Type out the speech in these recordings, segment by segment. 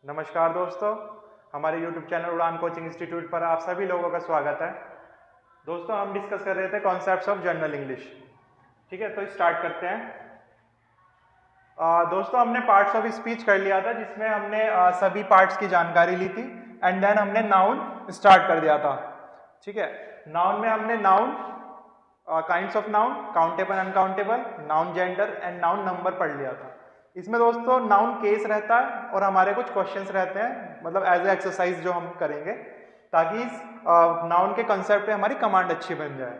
नमस्कार दोस्तों, हमारे YouTube चैनल उड़ान कोचिंग इंस्टीट्यूट पर आप सभी लोगों का स्वागत है। दोस्तों, हम डिस्कस कर रहे थे कॉन्सेप्ट्स ऑफ जनरल इंग्लिश। ठीक है, तो स्टार्ट करते हैं। दोस्तों, हमने पार्ट्स ऑफ स्पीच कर लिया था, जिसमें हमने सभी पार्ट्स की जानकारी ली थी एंड देन हमने नाउन स्टार्ट कर दिया था। ठीक है, नाउन में हमने noun, kinds of noun, countable, uncountable, noun gender and noun number पढ़ लिया था। इसमें दोस्तों नाउन केस रहता है और हमारे कुछ क्वेश्चंस रहते हैं, मतलब एज ए एक्सरसाइज जो हम करेंगे, ताकि इस नाउन के कंसेप्ट पे हमारी कमांड अच्छी बन जाए।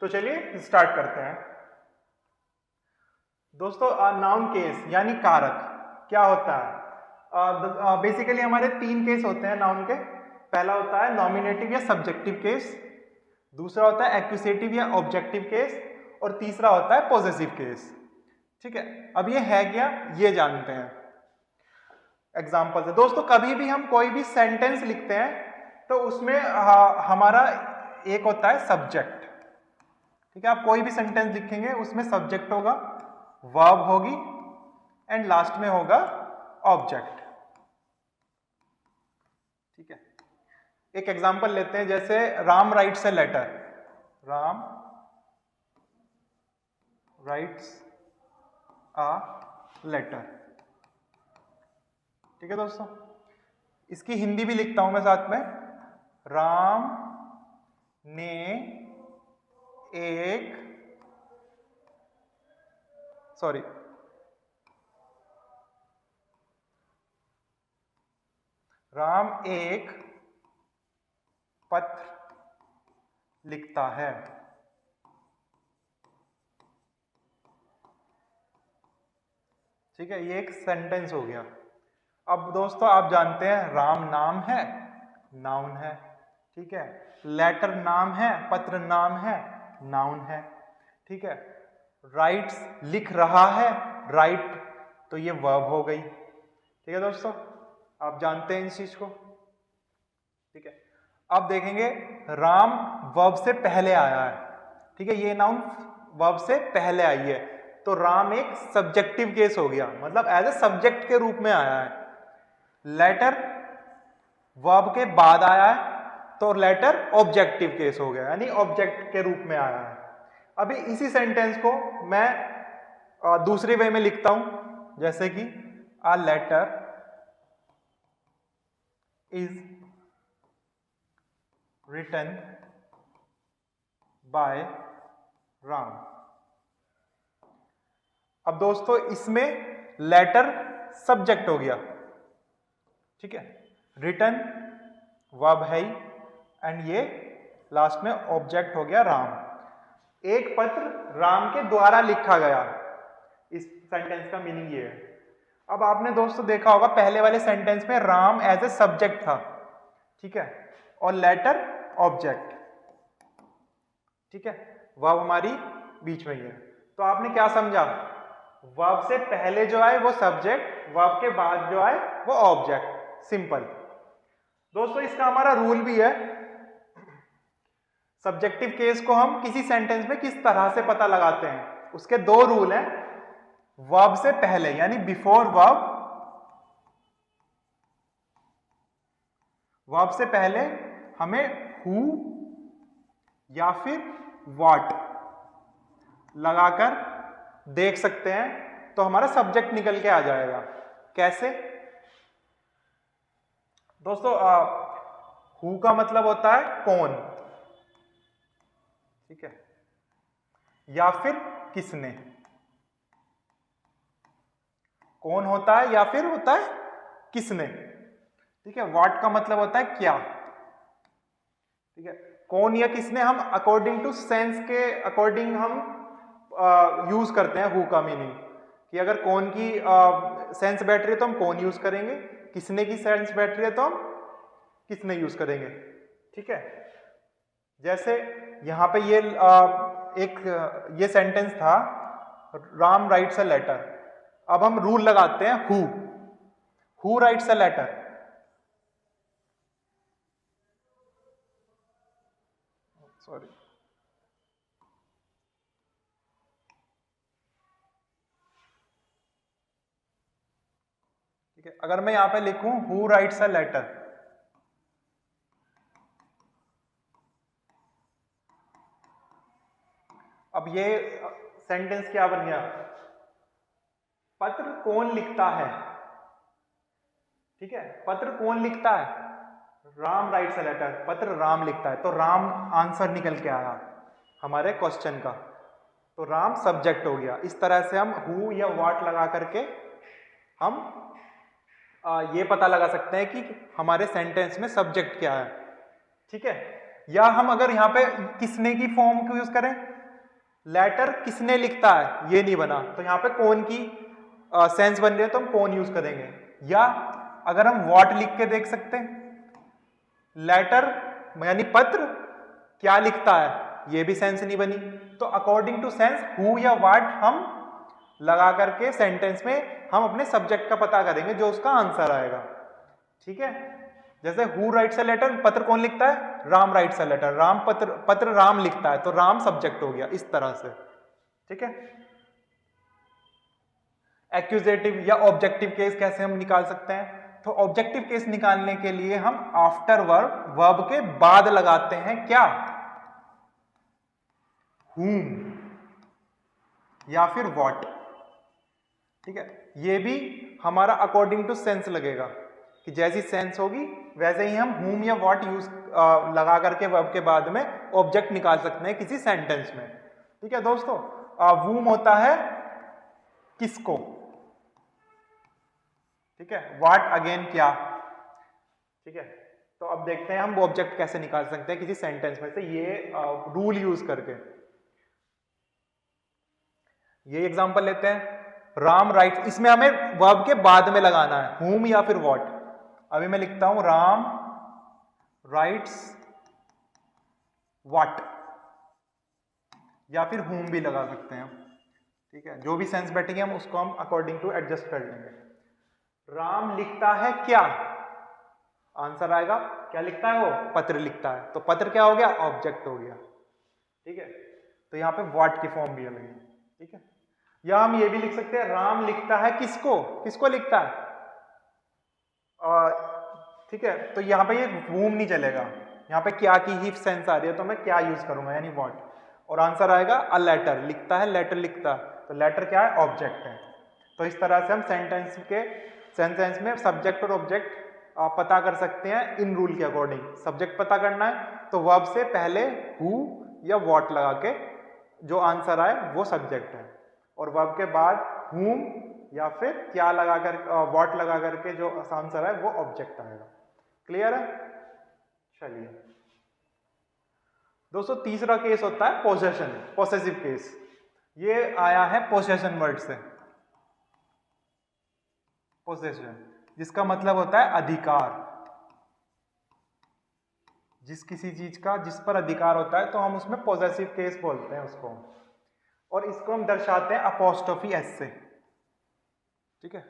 तो चलिए स्टार्ट करते हैं। दोस्तों, नाउन केस यानी कारक क्या होता है? बेसिकली हमारे तीन केस होते हैं नाउन के। पहला होता है नॉमिनेटिव या सब्जेक्टिव केस, दूसरा होता है एक्यूसेटिव या ऑब्जेक्टिव केस, और तीसरा होता है पॉसेसिव केस। ठीक है, अब ये है क्या, ये जानते हैं एग्जाम्पल से। दोस्तों, कभी भी हम कोई भी सेंटेंस लिखते हैं तो उसमें हमारा एक होता है सब्जेक्ट। ठीक है, आप कोई भी सेंटेंस लिखेंगे उसमें सब्जेक्ट होगा, वर्ब होगी एंड लास्ट में होगा ऑब्जेक्ट। ठीक है, एक एग्जांपल लेते हैं, जैसे Ram writes a letter. Ram writes a letter. ठीक है दोस्तों, इसकी हिंदी भी लिखता हूं मैं साथ में। राम ने एक राम एक पत्र लिखता है। ठीक है, ये एक सेंटेंस हो गया। अब दोस्तों, आप जानते हैं राम नाम है, नाउन है। ठीक है, लेटर नाम है, पत्र नाम है, नाउन है। ठीक है, राइट्स लिख रहा है, राइट, तो ये वर्ब हो गई। ठीक है दोस्तों, आप जानते हैं इस चीज को। ठीक है, अब देखेंगे राम वर्ब से पहले आया है। ठीक है, ये नाउन वर्ब से पहले आई है, तो राम एक सब्जेक्टिव केस हो गया, मतलब एज ए सब्जेक्ट के रूप में आया है। लेटर वर्ब के बाद आया है तो लेटर ऑब्जेक्टिव केस हो गया, यानी ऑब्जेक्ट के रूप में आया है। अभी इसी सेंटेंस को मैं दूसरे वे में लिखता हूं, जैसे कि a letter is written by Ram. अब दोस्तों, इसमें लेटर सब्जेक्ट हो गया। ठीक है, रिटन वर्ब है एंड ये लास्ट में ऑब्जेक्ट हो गया राम। एक पत्र राम के द्वारा लिखा गया, इस सेंटेंस का मीनिंग ये है। अब आपने दोस्तों देखा होगा पहले वाले सेंटेंस में राम एज ए सब्जेक्ट था। ठीक है, और लेटर ऑब्जेक्ट। ठीक है, वर्ब हमारी बीच में ही है। तो आपने क्या समझा? वर्ब से पहले जो आए वो सब्जेक्ट, वर्ब के बाद जो आए वो ऑब्जेक्ट। सिंपल। दोस्तों, इसका हमारा रूल भी है। सब्जेक्टिव केस को हम किसी सेंटेंस में किस तरह से पता लगाते हैं, उसके दो रूल हैं। वर्ब से पहले यानी बिफोर वर्ब, वर्ब से पहले हमें हु या फिर व्हाट लगाकर देख सकते हैं, तो हमारा सब्जेक्ट निकल के आ जाएगा। कैसे दोस्तों? हु का मतलब होता है कौन। ठीक है, या फिर किसने। कौन होता है या फिर होता है किसने। ठीक है, व्हाट का मतलब होता है क्या। ठीक है, कौन या किसने हम अकॉर्डिंग टू सेंस के अकॉर्डिंग हम यूज करते हैं हु का मीनिंग, कि अगर कौन की सेंस बैठ रही है तो हम कौन यूज करेंगे, किसने की सेंस बैठ रही है तो हम किसने यूज करेंगे। ठीक है, जैसे यहां पे ये ये सेंटेंस था, राम राइट्स अ लेटर। अब हम रूल लगाते हैं who writes a letter. Sorry, ठीक है, अगर मैं यहां पे लिखूं हु राइट्स अ लेटर, अब ये सेंटेंस क्या बन गया, पत्र कौन लिखता है, ठीक है, पत्र कौन लिखता है, राम राइट्स अ लेटर, पत्र राम लिखता है, तो राम आंसर निकल के आया हमारे क्वेश्चन का, तो राम सब्जेक्ट हो गया। इस तरह से हम हु या व्हाट लगा करके हम ये पता लगा सकते हैं कि हमारे सेंटेंस में सब्जेक्ट क्या है, ठीक है। या हम अगर यहाँ पे किसने की फॉर्म को यूज करें, लेटर किसने लिखता है, ये नहीं बना, तो यहाँ पे कौन की सेंस बन रही है, तो हम कौन यूज करेंगे। या अगर हम व्हाट लिख के देख सकते हैं, लेटर यानी पत्र क्या लिखता है, ये भी सेंस नहीं बनी, तो अकॉर्डिंग टू सेंस हु या व्हाट हम लगा करके सेंटेंस में हम अपने सब्जेक्ट का पता करेंगे, जो उसका आंसर आएगा, ठीक है। जैसे हु राइट्स अ लेटर, पत्र कौन लिखता है, Ram writes a letter, Ram पत्र राम लिखता है, तो राम सब्जेक्ट हो गया, इस तरह से, ठीक है। एक्यूजेटिव या ऑब्जेक्टिव केस कैसे हम निकाल सकते हैं, तो ऑब्जेक्टिव केस निकालने के लिए हम आफ्टर वर्ब, वर्ब के बाद लगाते हैं क्या, whom या फिर what, ठीक है। ये भी हमारा अकॉर्डिंग टू सेंस लगेगा, कि जैसी सेंस होगी वैसे ही हम whom या what यूज लगा करके वर्ब के बाद में ऑब्जेक्ट निकाल सकते हैं किसी सेंटेंस में, ठीक है दोस्तों। whom होता है किसको, ठीक है, what अगेन क्या, ठीक है। तो अब देखते हैं हम वो ऑब्जेक्ट कैसे निकाल सकते हैं किसी सेंटेंस में से, ये रूल यूज करके। ये एग्जांपल लेते हैं, राम राइट्स, इसमें हमें वर्ब के बाद में लगाना है whom या फिर what। अभी मैं लिखता हूं राम राइट्स what, या फिर whom भी लगा सकते हैं, ठीक है। जो भी सेंस बैठेंगे हम उसको हम अकॉर्डिंग टू एडजस्ट कर लेंगे। राम लिखता है क्या, आंसर आएगा क्या लिखता है, वो पत्र लिखता है, तो पत्र क्या हो गया, ऑब्जेक्ट हो गया, ठीक है। तो यहाँ पे व्हाट की फॉर्म भी लगेगी, ठीक है। या हम ये भी लिख सकते हैं राम लिखता है किसको, किसको लिखता है, ठीक है। तो यहाँ पे ये whom नहीं चलेगा, यहाँ पे क्या की ही सेंस आ रही है, तो मैं क्या यूज करूंगा यानी व्हाट, और आंसर आएगा अ लेटर, लिखता है लेटर लिखता है, तो लेटर क्या है, ऑब्जेक्ट है। तो इस तरह से हम सेंटेंस में सब्जेक्ट और ऑब्जेक्ट पता कर सकते हैं इन रूल के अकॉर्डिंग। सब्जेक्ट पता करना है तो वर्ब से पहले हु या व्हाट लगा के जो आंसर आए वो सब्जेक्ट है, और वर्ब के बाद whom या फिर क्या लगा कर व्हाट लगा करके जो आंसर है वो ऑब्जेक्ट आएगा। क्लियर है, चलिए दोस्तों तीसरा केस होता है पोजेशन, पोसेसिव केस। ये आया है पोसेशन वर्ड से, पोसेशन जिसका मतलब होता है अधिकार, जिस किसी चीज का जिस पर अधिकार होता है तो हम उसमें पोजेसिव केस बोलते हैं उसको, और इसको हम दर्शाते हैं अपोस्ट्रोफी एस से, ठीक है।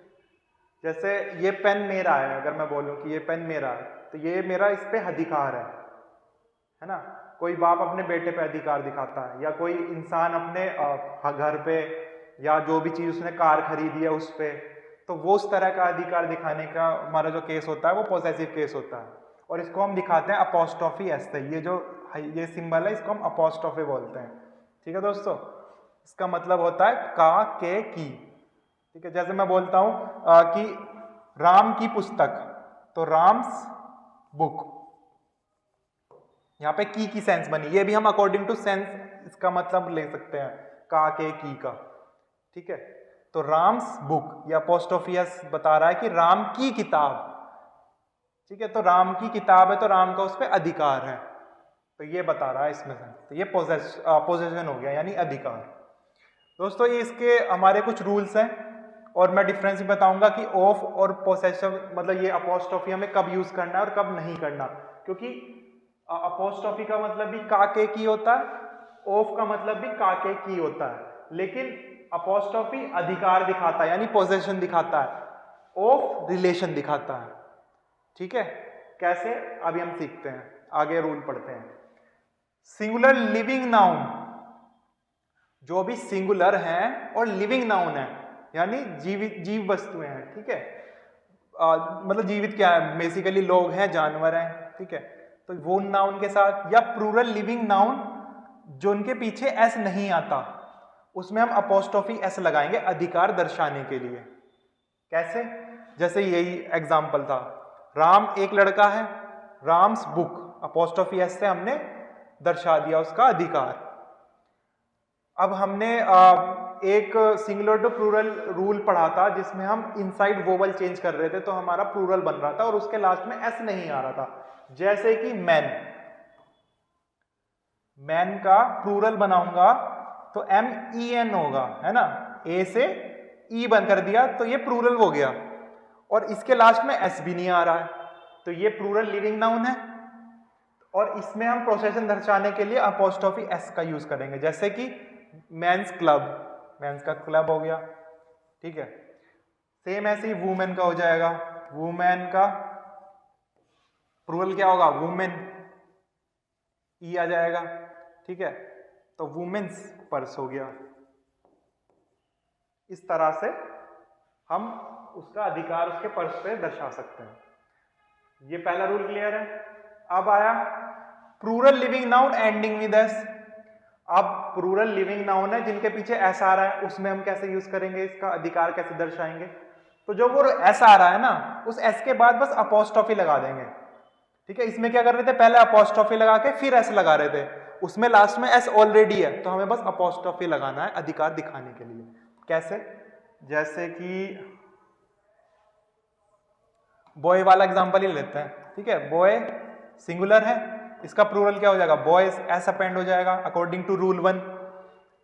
जैसे ये पेन मेरा है, अगर मैं बोलूं कि ये पेन मेरा है तो ये मेरा इस पे अधिकार है ना। कोई बाप अपने बेटे पे अधिकार दिखाता है, या कोई इंसान अपने घर पे, या जो भी चीज उसने कार खरीदी है उस पे, तो वो उस तरह का अधिकार दिखाने का हमारा जो केस होता है वो पोसेसिव केस होता है, और इसको हम दिखाते हैं अपोस्ट्रोफी एस से। ये सिंबल है, इसको हम अपोस्ट्रोफी बोलते हैं, ठीक है दोस्तों। इसका मतलब होता है का के की, ठीक है। जैसे मैं बोलता हूं कि राम की पुस्तक, तो राम्स बुक, यहाँ पे की सेंस बनी, ये भी हम अकॉर्डिंग टू सेंस इसका मतलब ले सकते हैं का के की का, ठीक है। तो राम्स बुक या अपोस्ट्रोफियस बता रहा है कि राम की किताब, ठीक है। तो राम की किताब है तो राम का उस पर अधिकार है, तो ये बता रहा है इसमें से, तो ये पोजेशन हो गया यानी अधिकार। दोस्तों ये इसके हमारे कुछ रूल्स हैं, और मैं डिफरेंस भी बताऊंगा कि ऑफ और पोसेसिव मतलब ये अपोस्ट्रोफी हमें कब यूज करना है और कब नहीं करना, क्योंकि अपोस्ट्रोफी का मतलब भी का के की होता है, ऑफ का मतलब भी का के की होता है, लेकिन अपोस्ट्रोफी अधिकार दिखाता है यानी पोजेशन दिखाता है, ऑफ रिलेशन दिखाता है, ठीक है। कैसे अभी हम सीखते हैं, आगे रूल पढ़ते हैं। सिंगुलर लिविंग नाउन, जो भी सिंगुलर हैं और लिविंग नाउन है यानी जीव वस्तुएं हैं, ठीक है। मतलब जीवित क्या है, बेसिकली लोग हैं, जानवर हैं, ठीक है। तो वो नाउन के साथ, या प्लूरल लिविंग नाउन जो उनके पीछे एस नहीं आता, उसमें हम अपोस्ट्रोफी एस लगाएंगे अधिकार दर्शाने के लिए। कैसे? जैसे यही एग्जाम्पल था, राम एक लड़का है, राम्स बुक, अपोस्ट्रोफी एस से हमने दर्शा दिया उसका अधिकार। अब हमने एक सिंगुलर टू प्लूरल रूल पढ़ा था जिसमें हम इनसाइड वोवल चेंज कर रहे थे, तो हमारा प्लूरल बन रहा था और उसके लास्ट में एस नहीं आ रहा था। जैसे कि मैन, मैन का प्लूरल बनाऊंगा तो एम ई एन होगा, है ना, ए से ई बन कर दिया तो ये प्लूरल हो गया, और इसके लास्ट में एस भी नहीं आ रहा है, तो ये प्लूरल लिविंग नाउन है। और इसमें हम प्रोसेशन दर्शाने के लिए अपोस्ट्रोफी एस का यूज करेंगे, जैसे कि मेंस क्लब, मेंस का क्लब हो गया, ठीक है। सेम ऐसे ही वुमेन का हो जाएगा, वुमेन का प्लूरल क्या होगा, वुमेन, ई आ जाएगा, ठीक है। तो वुमेन्स पर्स हो गया। इस तरह से हम उसका अधिकार उसके पर्स पे दर्शा सकते हैं। ये पहला रूल क्लियर है। अब आया plural living noun ending with S. अब प्लूरल लिविंग नाउन है जिनके पीछे एस आ रहा है, उसमें हम कैसे यूज करेंगे, इसका अधिकार कैसे दर्शाएंगे? तो जो वो एस आ रहा है ना, उस एस के बाद बस अपोस्ट्रोफी लगा देंगे, ठीक है। इसमें क्या कर रहे थे, पहले अपोस्ट्रोफी लगा के फिर एस लगा रहे थे, उसमें लास्ट में एस ऑलरेडी है, तो हमें बस अपोस्ट्रोफी लगाना है अधिकार दिखाने के लिए। कैसे? जैसे कि बॉय वाला एग्जांपल ही लेते हैं, ठीक है। बॉय सिंगुलर है, इसका प्लूरल क्या हो जाएगा, बॉयज, एस अपेंड हो जाएगा अकॉर्डिंग टू रूल 1,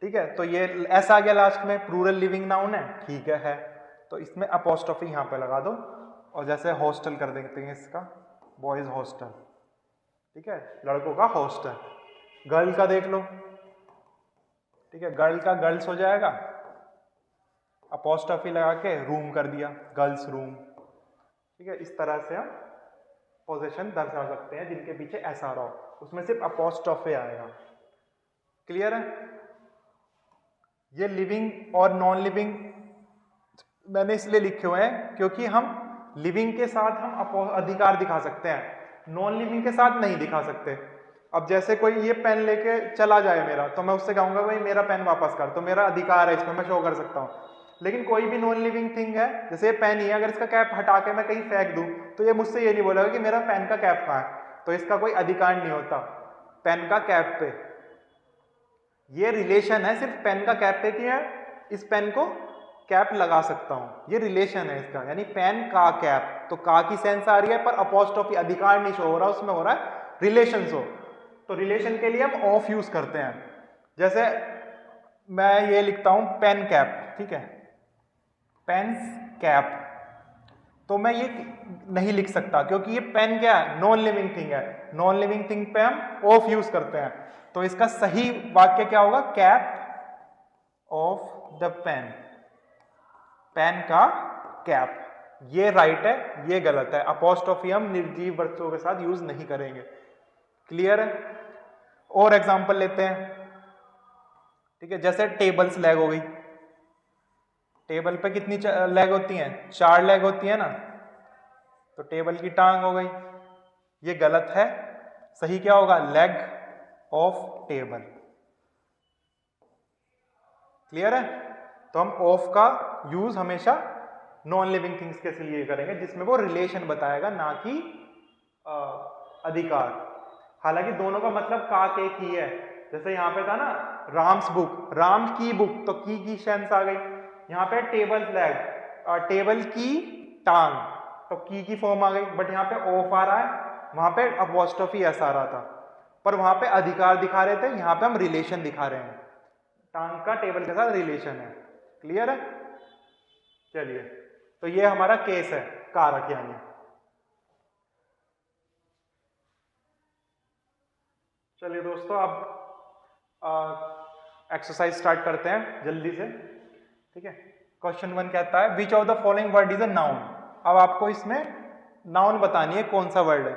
ठीक है। तो ये एस आ गया लास्ट में, प्लूरल लिविंग नाउन है, ठीक है। तो इसमें अपोस्ट्रोफी यहां पे लगा दो, और जैसे हॉस्टल कर देते हैं इसका, बॉयज हॉस्टल, ठीक है, लड़कों का हॉस्टल। गर्ल का देख लो, ठीक है, गर्ल का गर्ल्स हो जाएगा, अपोस्ट्रोफी लगा के रूम कर दिया, गर्ल्स रूम, ठीक है। इस तरह से हम पोजीशन दर्शा सकते हैं जिनके पीछे एस आ रहा हो, उसमें सिर्फ अपोस्ट्रोफी आएगा। क्लियर है? ये लिविंग और नॉन लिविंग मैंने इसलिए लिखे हुए हैं क्योंकि हम लिविंग के साथ हम अधिकार दिखा सकते हैं, नॉन लिविंग के साथ नहीं दिखा सकते। अब जैसे कोई ये पेन लेके चला जाए मेरा, तो मैं उससे कहूंगा भाई मेरा पेन वापस कर, तो मेरा अधिकार है इसमें, मैं शो कर सकता हूँ। लेकिन कोई भी नॉन लिविंग थिंग है, जैसे ये पेन ही है, अगर इसका कैप हटा के मैं कहीं फेंक दूं तो ये मुझसे ये नहीं बोलेगा कि मेरा पेन का कैप कहाँ है, तो इसका कोई अधिकार नहीं होता पेन का कैप पे। ये रिलेशन है सिर्फ पेन का कैप पे, किया इस पेन को कैप लगा सकता हूं, ये रिलेशन है इसका, यानी पेन का कैप, तो का की सेंस आ रही है पर अपोस्ट्रोफी अधिकार नहीं शो हो रहा, उसमें हो रहा है रिलेशन शो। तो रिलेशन के लिए हम ऑफ यूज करते हैं, जैसे मैं ये लिखता हूं पेन कैप, ठीक है, पेन्स कैप, तो मैं ये नहीं लिख सकता क्योंकि ये पेन क्या है, नॉन लिविंग थिंग है, नॉन लिविंग थिंग पे हम ऑफ यूज करते हैं। तो इसका सही वाक्य क्या होगा, cap of the pen, pen का कैप। ये राइट है, ये गलत है, अपोस्ट्रोफी हम निर्जीव वस्तुओं के साथ यूज नहीं करेंगे। क्लियर है? और एग्जांपल लेते हैं, ठीक है, जैसे टेबल्स लेग हो गई, टेबल पे कितनी लेग होती हैं, 4 लेग होती है ना, तो टेबल की टांग हो गई, ये गलत है, सही क्या होगा, लेग ऑफ टेबल। क्लियर है? तो हम ऑफ का यूज हमेशा नॉन लिविंग थिंग्स के लिए करेंगे जिसमें वो रिलेशन बताएगा, ना कि अधिकार। हालांकि दोनों का मतलब का के की है, जैसे यहाँ पे था ना राम्स बुक, राम की बुक, तो की सेंस आ गई। यहाँ पे टेबल लेग, टेबल की टांग, तो की फॉर्म आ गई, बट यहाँ पे ऑफ आ रहा है, वहां पे अपोस्ट्रोफी एस आ रहा था, पर वहां पे अधिकार दिखा रहे थे, यहाँ पे हम रिलेशन दिखा रहे हैं, टांग का टेबल के साथ रिलेशन है। क्लियर है? चलिए, तो ये हमारा केस है कारक यानी। चलिए दोस्तों, अब एक्सरसाइज स्टार्ट करते हैं जल्दी से, ठीक है। क्वेश्चन 1 कहता है which of the following word is a noun. अब आपको इसमें नाउन बतानी है कौन सा वर्ड है।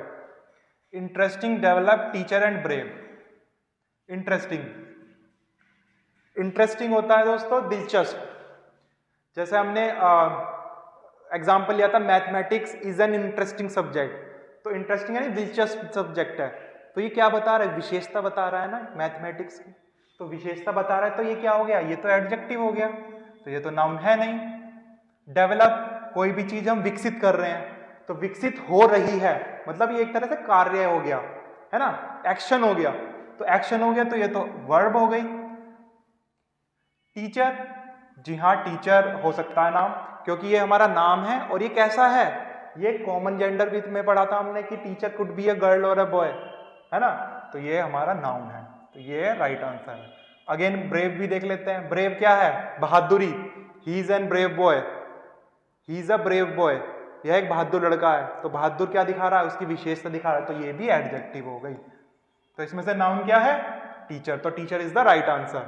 Interesting, develop, teacher and brave. Interesting, interesting होता है दोस्तों दिलचस्प, जैसे हमने एग्जाम्पल लिया था mathematics is an interesting subject, तो इंटरेस्टिंग यानी दिलचस्प सब्जेक्ट है, तो ये क्या बता रहा है, विशेषता बता रहा है ना मैथमेटिक्स की, तो विशेषता बता रहा है, तो ये क्या हो गया, ये तो एडजेक्टिव हो गया, तो ये तो नाउन है नहीं। डेवलप, कोई भी चीज हम विकसित कर रहे हैं, तो विकसित हो रही है मतलब ये एक तरह से कार्य हो गया, है ना, एक्शन हो गया, तो एक्शन हो गया तो ये तो वर्ब हो गई। टीचर, जी हाँ टीचर हो सकता है नाम, क्योंकि ये हमारा नाम है और ये कैसा है, ये कॉमन जेंडर भी में पढ़ा था हमने कि teacher could be a girl और अ बॉय, है ना, तो ये हमारा नाउन है, तो ये राइट आंसर है। अगेन ब्रेव भी देख लेते हैं, ब्रेव क्या है, बहादुरी, he is an brave boy, he is a brave boy, यह एक बहादुर लड़का है, तो बहादुर क्या दिखा रहा है, उसकी विशेषता दिखा रहा है, तो ये भी एडजेक्टिव हो गई, तो इसमें से नाउन क्या है, टीचर, तो teacher is the right answer.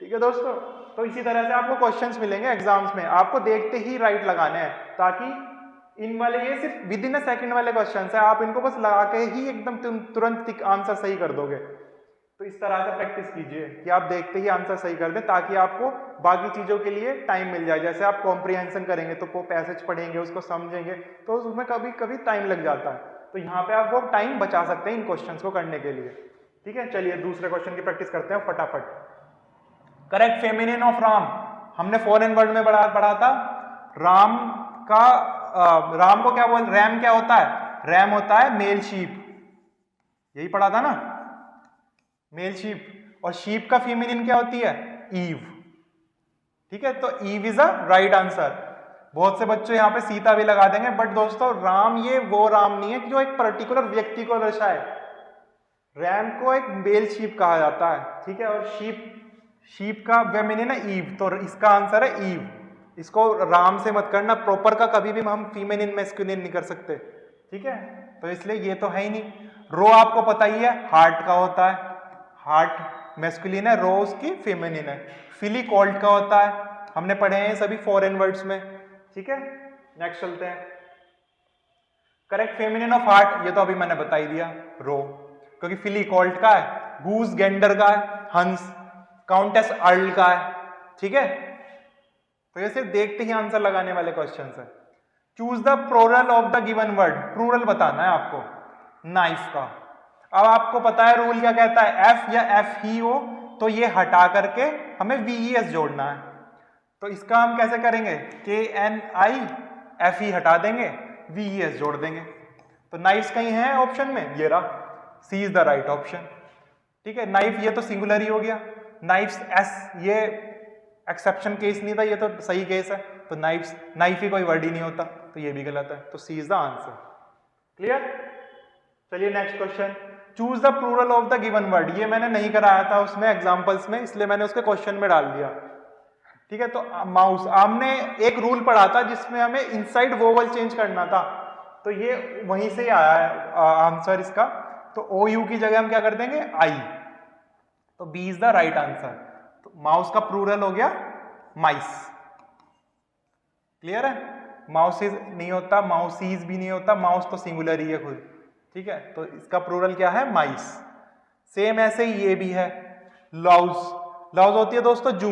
ठीक है दोस्तों, तो इसी तरह से आपको क्वेश्चंस मिलेंगे एग्जाम्स में, आपको देखते ही राइट लगाने हैं, ताकि इन वाले ये सिर्फ विद इन अ सेकंड वाले क्वेश्चंस है, आप इनको बस लगा के ही एकदम तुरंत आंसर सही कर दोगे, तो इस तरह से प्रैक्टिस कीजिए कि आप देखते ही आंसर सही कर दें, ताकि आपको बाकी चीजों के लिए टाइम मिल जाए, जैसे आप कॉम्प्रिहेंशन करेंगे तो वो पैसेज पढ़ेंगे, उसको समझेंगे, तो उसमें कभी कभी टाइम लग जाता है, तो यहाँ पे आप वो टाइम बचा सकते हैं इन क्वेश्चंस को करने के लिए। ठीक है, चलिए दूसरे क्वेश्चन की प्रैक्टिस करते हैं फटाफट। करेक्ट फेमिनिन ऑफ राम, हमने फॉरेन वर्ड में पढ़ा था, राम का राम को क्या बोल, रैम क्या होता है, रैम होता है मेल शीप, यही पढ़ा था ना, मेल शीप, और शीप का फेमिनिन क्या होती है, ईव। ठीक है, तो ewe is a right answer. बहुत से बच्चे यहाँ पे सीता भी लगा देंगे, बट दोस्तों राम ये वो राम नहीं है जो एक पर्टिकुलर व्यक्ति को दर्शाए, रैम को एक मेल शीप कहा जाता है। ठीक है, और शीप का फेमिनिन है ईव, तो इसका आंसर है ईव, इसको राम से मत करना, प्रॉपर का कभी भी हम फीमेनिन मैस्कुलिन नहीं कर सकते। ठीक है, तो इसलिए ये तो है ही नहीं। रो आपको पता ही है हार्ट का होता है, हार्ट मैस्कुलिन है, रो उसकी फेमिनिन है। फिली कॉल्ड का होता है, हमने पढ़े हैं सभी फॉरेन वर्ड्स में। ठीक है, नेक्स्ट चलते हैं। करेक्ट फेमिनिन ऑफ हार्ट, ये तो अभी मैंने बता ही दिया, रो, क्योंकि फिली कॉल्ड का है, गूस गेंडर का है, हंस, काउंटेस अर्ल का है। ठीक है, तो ये सिर्फ देखते ही आंसर लगाने वाले क्वेश्चन है। Choose the plural of the given word, plural बताना है आपको नाइफ का। अब आपको पता है रूल क्या कहता है, एफ या एफ ही हो तो ये हटा करके हमें वीईएस जोड़ना है, तो इसका हम कैसे करेंगे, के एन आई एफ ही हटा देंगे, वीईएस जोड़ देंगे, तो नाइफ्स कहीं है ऑप्शन में, ये रहा, सी इज द राइट ऑप्शन। ठीक है, नाइफ ये तो सिंगुलर ही हो गया, नाइफ्स एस ये एक्सेप्शन केस नहीं था, ये तो सही केस है, तो नाइफ्स, नाइफ ही कोई वर्ड ही नहीं होता, तो ये भी गलत है, तो C is the answer. Clear, चलिए next question. Choose the plural of the given word, ये मैंने नहीं कराया था उसमें एग्जांपल्स में, इसलिए मैंने उसके क्वेश्चन में डाल दिया। ठीक है, तो माउस, हमने एक रूल पढ़ा था जिसमें हमें इनसाइड वोवल चेंज करना था, तो ये वहीं से आया है आंसर इसका, तो ओ यू की जगह हम क्या कर देंगे, आई, तो B is the right answer. तो माउस का प्लूरल हो गया माइस। क्लियर है, माउसेज नहीं होता, माउसीज भी नहीं होता, माउस तो सिंगुलर ही है खुद। ठीक है, तो इसका प्लूरल क्या है, माइस। सेम ऐसे ही ये भी है, लाउज, लाउज होती है दोस्तों जू,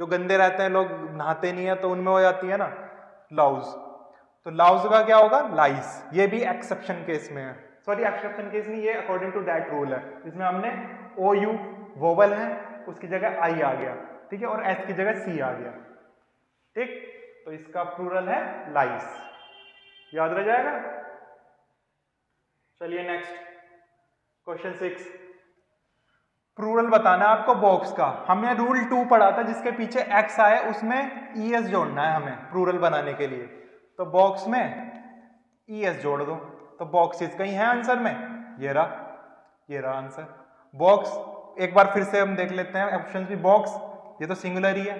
जो गंदे रहते हैं, लोग नहाते नहीं है तो उनमें हो जाती है ना लाउज, तो लाउज का क्या होगा, लाइस, ये भी एक्सेप्शन केस में है, सॉरी एक्सेप्शन केस नहीं, ये अकॉर्डिंग टू दैट रूल है, जिसमें हमने ओ यू वोवल है उसकी जगह आई आ गया, ठीक है, और एस की जगह सी आ गया। ठीक, तो इसका प्लूरल है लाइस, याद रह जाएगा। चलिए नेक्स्ट क्वेश्चन 6, प्लूरल बताना है आपको बॉक्स का। हमने रूल 2 पढ़ा था जिसके पीछे एक्स आए उसमें ईएस जोड़ना है हमें प्लूरल बनाने के लिए, तो बॉक्स में ईएस जोड़ दो, तो बॉक्सेस कहीं है आंसर में, ये रहा आंसर बॉक्स। एक बार फिर से हम देख लेते हैं ऑप्शंस भी, बॉक्स ये तो सिंगुलर ही है,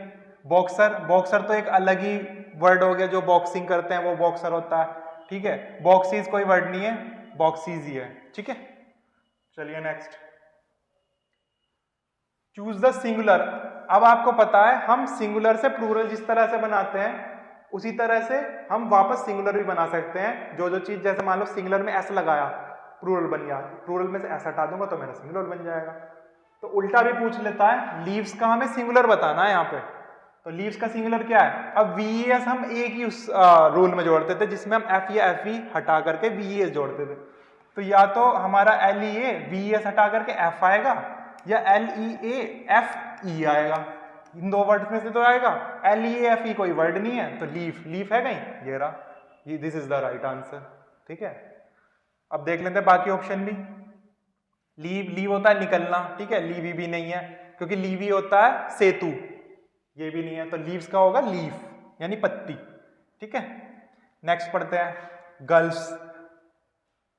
बॉक्सर, बॉक्सर तो एक अलग ही वर्ड हो गया, जो बॉक्सिंग करते हैं वो बॉक्सर होता है। ठीक है, बॉक्सीज कोई वर्ड नहीं है, बॉक्सीज ही है। ठीक है, चलिए नेक्स्ट, चूज द सिंगुलर। अब आपको पता है हम सिंगुलर से प्लूरल जिस तरह से बनाते हैं उसी तरह से हम वापस सिंगुलर भी बना सकते हैं। जो चीज, जैसे मान लो सिंगुलर में एस लगाया, प्लूरल बन गया, प्लूरल में से एस हटा दूंगा तो मेरा सिंगुलर बन जाएगा। तो उल्टा भी पूछ लेता है, लीव्स का हमें सिंगुलर बताना है यहाँ पे, तो लीव्स का सिंगुलर क्या है? अब वीएस हम एक ही उस रूल में जोड़ते थे जिसमें हम एफ या एफ ई हटा करके वीएस जोड़ते थे। तो या तो हमारा एल ई ए वीएस हटा करके एफ आएगा या L E A F E आएगा, इन दो वर्ड में से तो आएगा। एल ई एफ ई कोई वर्ड नहीं है, तो लीफ, लीफ है कहीं, ये रहा, ये this is the right answer. ठीक है, अब देख लेते हैं बाकी ऑप्शन भी। लीव, लीव होता है निकलना, ठीक है, लीवी भी नहीं है क्योंकि लीवी होता है सेतु, ये भी नहीं है, तो लीव्स का होगा लीफ यानी पत्ती। ठीक है, नेक्स्ट पढ़ते हैं गर्ल्स।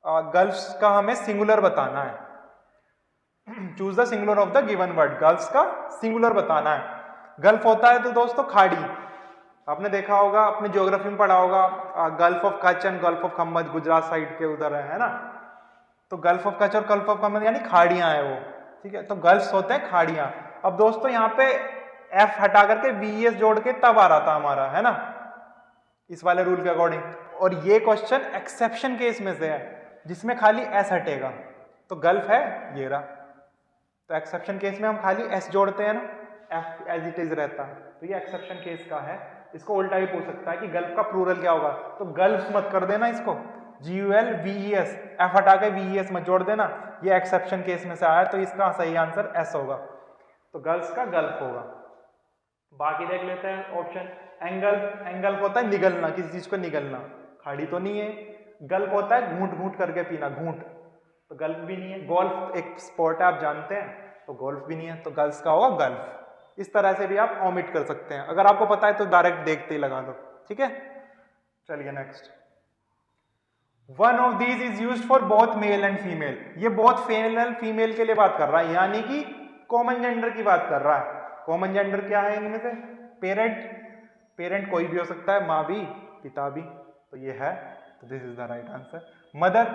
गर्ल्स का हमें सिंगुलर बताना है। Choose the singular of the given word, girls का सिंगुलर बताना है। गल्फ होता है तो दोस्तों खाड़ी, आपने देखा होगा, अपने ज्योग्राफी में पढ़ा होगा, gulf of Kutch and gulf of Khambhat Gujarat side के उधर है ना, तो गल्फ ऑफ कच्छ और गल्फ ऑफ खम्मत यानी खाड़ियां है वो। ठीक है, तो गल्फ्स होते हैं खाड़ियां। अब दोस्तों यहाँ पे एफ हटा करके वीएस जोड़ के तब आ रहा था हमारा, है ना, इस वाले रूल के अकॉर्डिंग। और ये क्वेश्चन एक्सेप्शन केस में से है जिसमें खाली एस हटेगा, तो गल्फ है ये रहा, तो एक्सेप्शन केस में हम खाली एस जोड़ते हैं ना, एफ एज इट इज रहता है, तो ये एक्सेप्शन केस का है। इसको उल्टा भी पूछ सकता है कि गल्फ का प्लूरल क्या होगा, तो गल्फ्स मत कर देना इसको, GULVES, एफ हटा के VES मत जोड़ देना, ये एक्सेप्शन केस में से आया, तो इसका सही आंसर एस होगा, तो गर्ल्स का गल्फ होगा। बाकी देख लेते हैं ऑप्शन। एंगल्फ, एंगल्फ होता है निगलना, किसी चीज को निगलना, खाड़ी तो नहीं है। गल्फ होता है घूंट घूंट करके पीना, घूंट, तो गल्फ भी नहीं है। गोल्फ एक स्पोर्ट है, आप जानते हैं, तो गोल्फ भी नहीं है, तो गर्ल्स का होगा गल्फ। इस तरह से भी आप ओमिट कर सकते हैं, अगर आपको पता है तो डायरेक्ट देखते ही लगा दो। ठीक है, चलिए next. One of these is used for both male and female, ये बोथ मेल एंड फीमेल के लिए बात कर रहा है, यानी कि कॉमन जेंडर की बात कर रहा है। कॉमन जेंडर क्या है इनमें से? पेरेंट, पेरेंट कोई भी हो सकता है, माँ भी पिता भी, तो ये है, तो this is the right answer. Mother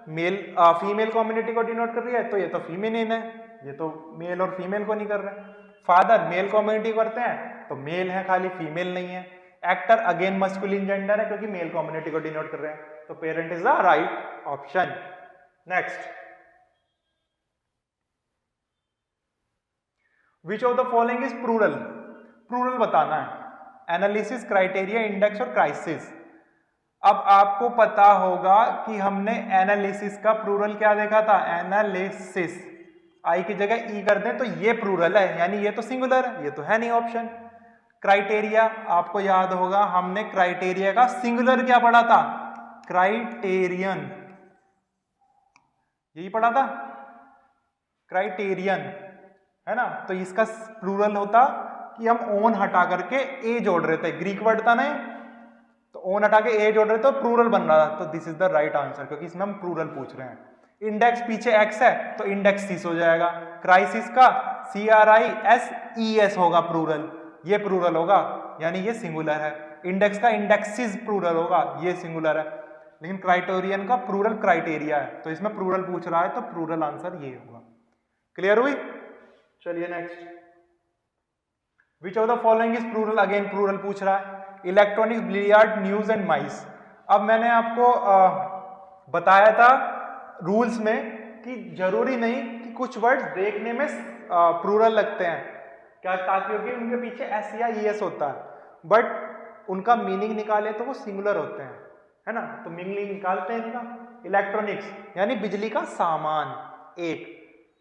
male female community को डिनोट कर रही है, तो ये तो फीमेल है, ये तो मेल और फीमेल को नहीं कर रहे। फादर मेल कम्युनिटी करते हैं, तो मेल है खाली, फीमेल नहीं है। एक्टर अगेन मस्कुलिन जेंडर है क्योंकि मेल कम्युनिटी को डिनोट कर रहे हैं, तो parent is the right option. Next, which of the following is plural, plural बताना है। एनालिसिस, क्राइटेरिया, इंडेक्स और क्राइसिस। अब आपको पता होगा कि हमने एनालिसिस का प्लूरल क्या देखा था, एनालिसिस, आई की जगह ई कर दें तो ये प्लूरल है, यानी ये तो सिंगुलर है, ये तो है नहीं ऑप्शन। क्राइटेरिया, आपको याद होगा हमने क्राइटेरिया का सिंगुलर क्या पढ़ा था, क्राइटेरियन, यही पढ़ा था, क्राइटेरियन, है ना। तो इसका प्लूरल होता कि हम ओन हटा करके ए जोड़ रहे थे, ग्रीक वर्ड था नहीं, तो ओन हटा के ए जोड़ रहे थे, प्लूरल बन रहा था, तो this is the right answer, क्योंकि इसमें हम प्लूरल पूछ रहे हैं। इंडेक्स पीछे एक्स है तो इंडेक्स सीस हो जाएगा। क्राइसिस का CRISES होगा प्लूरल, ये प्लूरल होगा, यानी ये सिंगुलर है। इंडेक्स का इंडेक्सिस प्लूरल होगा, ये सिंगुलर है। लेकिन क्राइटेरियन का प्लूरल क्राइटेरिया है, तो इसमें प्लूरल पूछ रहा है, तो प्लूरल आंसर ये होगा। क्लियर हुई? चलिए next, which of the following is plural, again plural पूछ रहा है। Electronics, billiard, news and mice. अब मैंने आपको बताया था रूल्स में कि जरूरी नहीं कि कुछ वर्ड्स देखने में प्लूरल लगते हैं, क्या, ताकि उनके पीछे एस या ES होता है, बट उनका मीनिंग निकाले तो वो सिंगुलर होते हैं, है ना, तो मीनिंग निकालते हैं इनका। इलेक्ट्रॉनिक्स यानी बिजली का सामान, एक,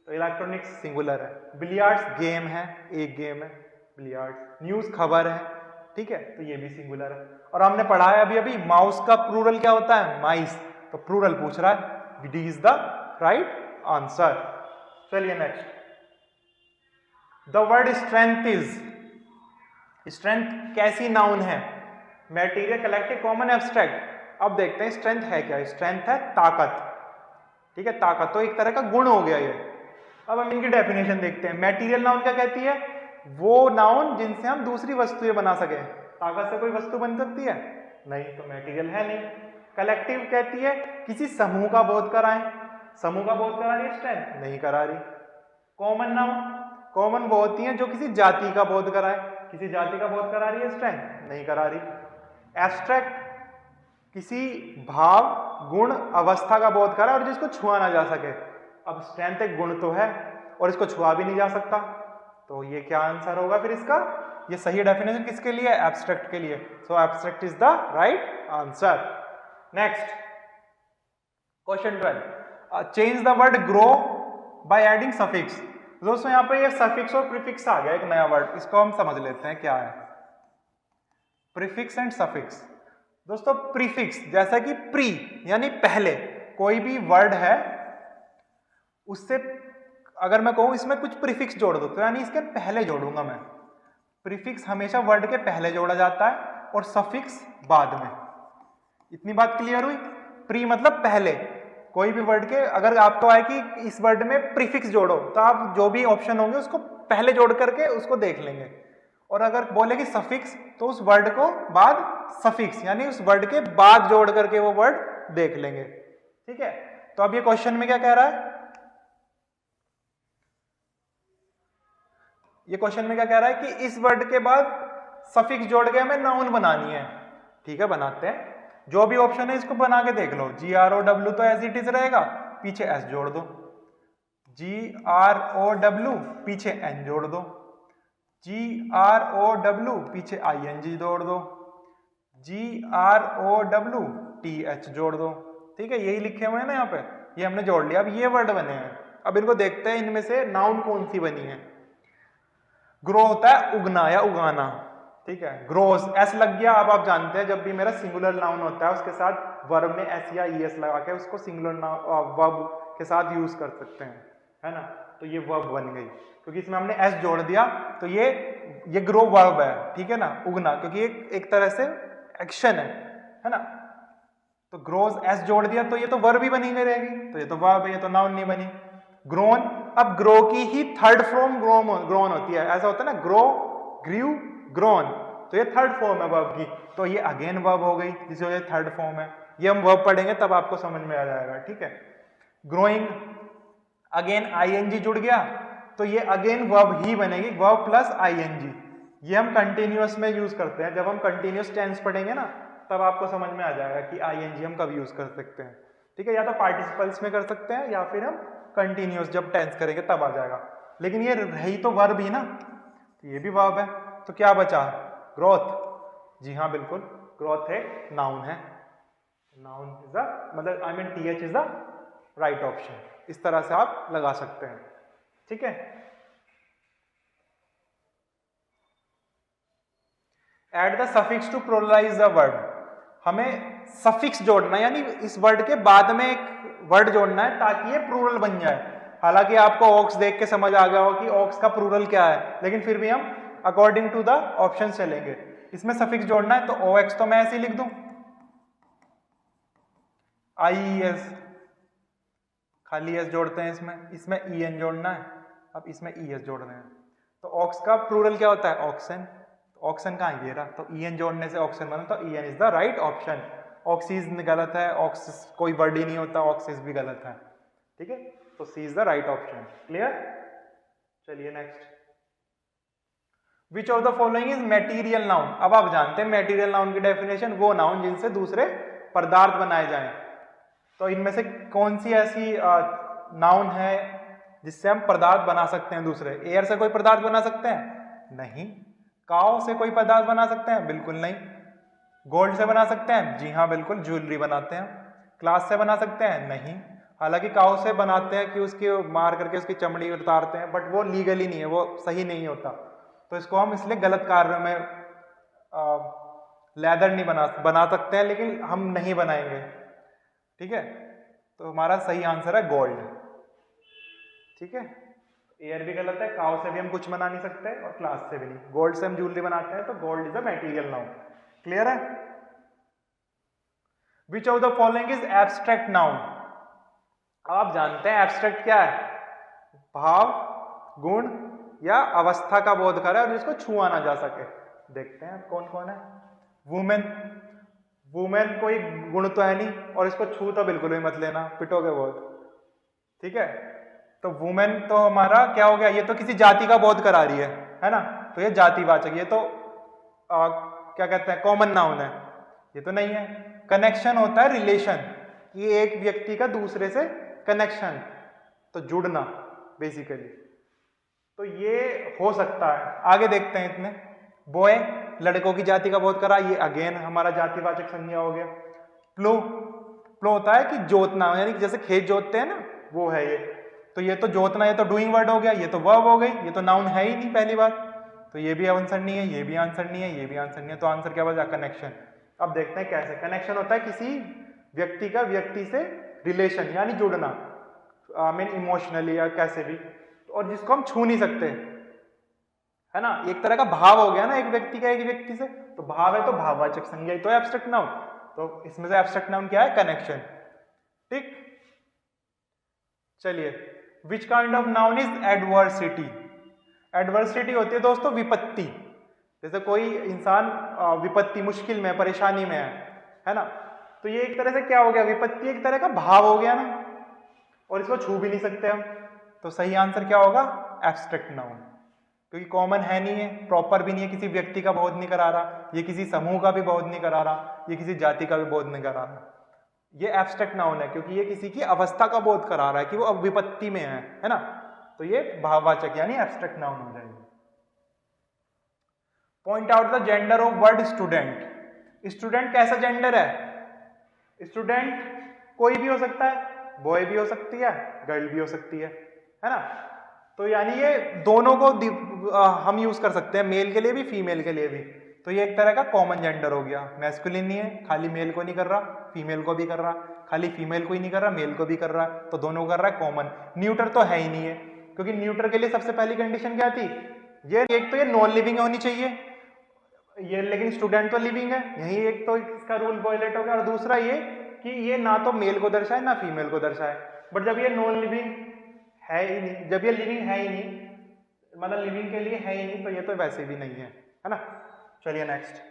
तो इलेक्ट्रॉनिक्स सिंगुलर है। बिलियर्ड्स गेम है, एक गेम है बिलियर्ड्स। न्यूज खबर है, ठीक है, तो ये भी सिंगुलर है। और हमने पढ़ा है अभी माउस का प्लूरल क्या होता है, माइस, तो प्लूरल पूछ रहा है, D is the right answer. चलिए next, the word strength is, strength कैसी नाउन है, मैटेरियल, कलेक्टिव, कॉमन, एब्स्ट्रैक्ट। अब देखते हैं स्ट्रेंथ है क्या, स्ट्रेंथ है ताकत, ठीक है, ताकत तो एक तरह का गुण हो गया ये। अब हम इनकी डेफिनेशन देखते हैं। मैटेरियल नाउन क्या कहती है, वो नाउन जिनसे हम दूसरी वस्तुएं बना सके। ताकत से कोई वस्तु बन सकती है नहीं, तो मैटेरियल है नहीं। कलेक्टिव कहती है किसी समूह का बोध कराएं, समूह का बोध करा रही है स्ट्रेंथ, नहीं करा रही। कॉमन नाउन, कॉमन वो होती है जो किसी जाति का बोध कराए, किसी जाति का बोध करा रही है स्ट्रेंथ, नहीं करा रही। एब्स्ट्रैक्ट, किसी भाव, गुण, अवस्था का बोध करा और जिसको छुआ ना जा सके। अब स्ट्रेंथ एक गुण तो है और इसको छुआ भी नहीं जा सकता, तो ये क्या आंसर होगा फिर इसका, ये सही डेफिनेशन किसके लिए है? एब्स्ट्रैक्ट के लिए। So abstract is the right answer. Next question 12, change the word grow by adding suffix. दोस्तों यहाँ पे ये सफिक्स और प्रीफिक्स आ गया एक नया वर्ड, इसको हम समझ लेते हैं क्या है। Prefix and suffix. दोस्तों प्रीफिक्स जैसा कि प्री यानी पहले, कोई भी वर्ड है उससे अगर मैं कहूं इसमें कुछ प्रीफिक्स जोड़ दो तो यानी इसके पहले जोड़ूंगा मैं। प्रीफिक्स हमेशा वर्ड के पहले जोड़ा जाता है और सफिक्स बाद में। इतनी बात क्लियर हुई? प्री मतलब पहले, कोई भी वर्ड के अगर आपको आए कि इस वर्ड में प्रीफिक्स जोड़ो तो आप जो भी ऑप्शन होंगे उसको पहले जोड़ करके उसको देख लेंगे। और अगर बोले कि सफिक्स तो उस वर्ड को बाद सफिक्स यानी उस वर्ड के बाद जोड़ करके वो वर्ड देख लेंगे। ठीक है, तो अब ये क्वेश्चन में क्या कह रहा है? ये क्वेश्चन में क्या कह रहा है कि इस वर्ड के बाद सफिक्स जोड़ के हमें नाउन बनानी है। ठीक है, बनाते हैं। जो भी ऑप्शन है इसको बना के देख लो। GROW तो एज इट इज रहेगा, पीछे S जोड़ दो। GROW पीछे N जोड़ दो। GROW पीछे ING जोड़ दो। GROW TH जोड़ दो। ठीक है, यही लिखे हुए हैं ना यहाँ पे, ये हमने जोड़ लिया। अब ये वर्ड बने हैं, अब इनको देखते हैं इनमें से नाउन कौन सी बनी है। ग्रो होता है उगना या उगाना। ठीक है, ग्रोस एस लग गया। अब आप जानते हैं जब भी मेरा सिंगुलर नाउन होता है उसके साथ वर्ब में एस या ईएस लगा के उसको सिंगुलर वर्ब के साथ यूज कर सकते हैं, है ना। तो ये वर्ब बन गई क्योंकि इसमें हमने एस जोड़ दिया, तो ये ग्रो वर्ब है। ठीक है ना, उगना, क्योंकि एक तरह से एक्शन है ना। तो ग्रोस एस जोड़ दिया तो ये तो वर्ब ही बनी रहेगी, तो ये तो वर्ब है, ये तो नाउन नहीं बनी। ग्रोन, अब ग्रो की ही थर्ड फॉर्म ग्रोन होती है। ऐसा होता है ना, ग्रो, ग्रीव, ग्रोन, तो ये थर्ड फॉर्म है वर्ब की, तो ये अगेन वर्ब हो गई जिसकी वजह से थर्ड फॉर्म है। ये हम वर्ब पढ़ेंगे तब आपको समझ में आ जाएगा। ठीक है, ग्रोइंग, अगेन आईएनजी जुड़ गया तो ये अगेन वर्ब ही बनेगी, वर्ब प्लस आईएनजी। ये हम कंटिन्यूअस में यूज करते हैं। जब हम कंटिन्यूअस टेंस पढ़ेंगे ना तब आपको समझ में आ जाएगा कि आईएनजी हम कब यूज कर सकते हैं। ठीक है, या तो पार्टिसिपल्स में कर सकते हैं या फिर हम कंटिन्यूअस जब टेंस करेंगे तब आ जाएगा। लेकिन ये रही तो वर्ब ही ना, तो ये भी वर्ब है। तो क्या बचा? ग्रोथ। जी हाँ बिल्कुल, ग्रोथ है, नाउन है। नाउन इज द मतलब I mean TH is the right option. इस तरह से आप लगा सकते हैं। ठीक है, add the suffix to pluralize the word. हमें सफिक्स जोड़ना है, यानी इस वर्ड के बाद में एक वर्ड जोड़ना है ताकि ये प्लूरल बन जाए। हालांकि आपको ऑक्स देख के समझ आ गया हो कि ऑक्स का प्लूरल क्या है, लेकिन फिर भी हम अकॉर्डिंग टू द ऑप्शन चलेंगे। इसमें सफिक्स जोड़ना है तो OX तो मैं ऐसे ही लिख दूं, IES, खाली S जोड़ते हैं इसमें EN जोड़ना है। अब इसमें ES जोड़ना है तो ऑक्स का प्लूरल क्या होता है? ऑक्सन। ऑक्सन कहाँ ये रहा, तो EN जोड़ने से ऑक्सन बना, तो EN is the right option. Oxes गलत है, ऑक्सिस कोई वर्ड ही नहीं होता, ऑक्सिस भी गलत है। ठीक है, तो C is the right option. Clear? चलिए next, which of the following is material noun. अब आप जानते हैं मेटीरियल नाउन की डेफिनेशन, वो नाउन जिनसे दूसरे पदार्थ बनाए जाएं। तो इनमें से कौन सी ऐसी नाउन है जिससे हम पदार्थ बना सकते हैं दूसरे? एयर से कोई पदार्थ बना सकते हैं? नहीं। काव से कोई पदार्थ बना सकते हैं? बिल्कुल नहीं। गोल्ड से बना सकते हैं? जी हाँ बिल्कुल, ज्वेलरी बनाते हैं। क्लास से बना सकते हैं? नहीं। हालांकि काव से बनाते हैं कि उसकी मार करके उसकी चमड़ी उतारते हैं, बट वो लीगली नहीं है, वो सही नहीं होता। तो इसको हम इसलिए गलत कार्य में लेदर नहीं बना सकते हैं, लेकिन हम नहीं बनाएंगे। ठीक है, तो हमारा सही आंसर है गोल्ड। ठीक है, एयर भी गलत है, काव से भी हम कुछ बना नहीं सकते और क्लास से भी नहीं। गोल्ड से हम ज्वेलरी बनाते हैं, तो gold is a material noun. Clear है? Which of the following is abstract noun. आप जानते हैं एब्स्ट्रैक्ट क्या है? भाव, गुण या अवस्था का बोध करे और जिसको छुआ ना जा सके। देखते हैं कौन कौन है। वुमेन, वुमेन कोई गुण तो है नहीं और इसको छू तो बिल्कुल भी मत लेना, पिटोगे बहुत। ठीक है, तो वुमेन तो हमारा क्या हो गया? ये तो किसी जाति का बोध करा रही है ना, तो ये जातिवाचक, ये तो क्या कहते हैं, कॉमन नाउन है। ये तो नहीं है। कनेक्शन होता है रिलेशन, ये एक व्यक्ति का दूसरे से कनेक्शन, तो जुड़ना बेसिकली, तो ये हो सकता है। आगे देखते हैं इतने। बॉय लड़कों की जाति का बोध करा, ये अगेन हमारा जातिवाचक संज्ञा हो गया। प्लो, प्लो होता है कि जोतना, यानी कि जैसे खेत जोतते हैं ना, वो है ये। तो ये तो जोतना, ये तो डूइंग वर्ड हो गया, ये तो वर्ब हो गई, ये तो नाउन है ही नहीं पहली बात। तो ये भी आंसर नहीं है, ये भी आंसर नहीं है, ये भी आंसर नहीं है। तो आंसर क्या बचा? कनेक्शन। अब देखते हैं कैसे कनेक्शन होता है किसी व्यक्ति का व्यक्ति से रिलेशन, यानी जुड़ना, मीन इमोशनली या कैसे भी, और जिसको हम छू नहीं सकते, है ना। एक तरह का भाव हो गया ना एक व्यक्ति का एक व्यक्ति से, तो भाव है तो भाववाचक संज्ञा ही तो एब्स्ट्रैक्ट नाउन। तो इसमें से एब्स्ट्रैक्ट नाउन क्या है? कनेक्शन। ठीक, चलिए, which kind of noun is adversity? Adversity होती है दोस्तों विपत्ति। जैसे कोई इंसान विपत्ति, मुश्किल में, परेशानी में है ना, तो ये एक तरह से क्या हो गया? विपत्ति एक तरह का भाव हो गया ना, और इसको छू भी नहीं सकते हम। तो सही आंसर क्या होगा? एब्स्ट्रैक्ट नाउन, क्योंकि कॉमन है नहीं है, प्रॉपर भी नहीं है, किसी व्यक्ति का बोध नहीं करा रहा, ये किसी समूह का भी बोध नहीं करा रहा, ये किसी जाति का भी बोध नहीं करा रहा। ये एब्स्ट्रैक्ट नाउन है क्योंकि ये किसी की अवस्था का बोध करा रहा है कि वो अब विपत्ति में है ना। तो ये भाववाचक यानी एब्स्ट्रैक्ट नाउन हो जाएगी। Point out the gender of word student. Student कैसा जेंडर है? स्टूडेंट कोई भी हो सकता है, बॉय भी हो सकती है, गर्ल भी हो सकती है ना। तो यानी ये दोनों को हम यूज कर सकते हैं, मेल के लिए भी, फीमेल के लिए भी। तो ये एक तरह का कॉमन जेंडर हो गया। मैस्कुलिन नहीं है, खाली मेल को नहीं कर रहा, फीमेल को भी कर रहा, खाली फीमेल को ही नहीं कर रहा, मेल को भी कर रहा, तो दोनों कर रहा है कॉमन। न्यूटर तो है ही नहीं है, क्योंकि न्यूटर के लिए सबसे पहली कंडीशन क्या थी? ये एक तो ये नॉन लिविंग होनी चाहिए, ये लेकिन स्टूडेंट तो लिविंग है, यही एक तो इसका रूल वायलेट हो गया। और दूसरा ये कि ये ना तो मेल को दर्शाए ना फीमेल को दर्शाए। बट जब ये नॉन लिविंग है ही नहीं, जब ये लिविंग है ही नहीं, मतलब लिविंग के लिए है ही नहीं, तो ये तो वैसे भी नहीं है ना। चलिए next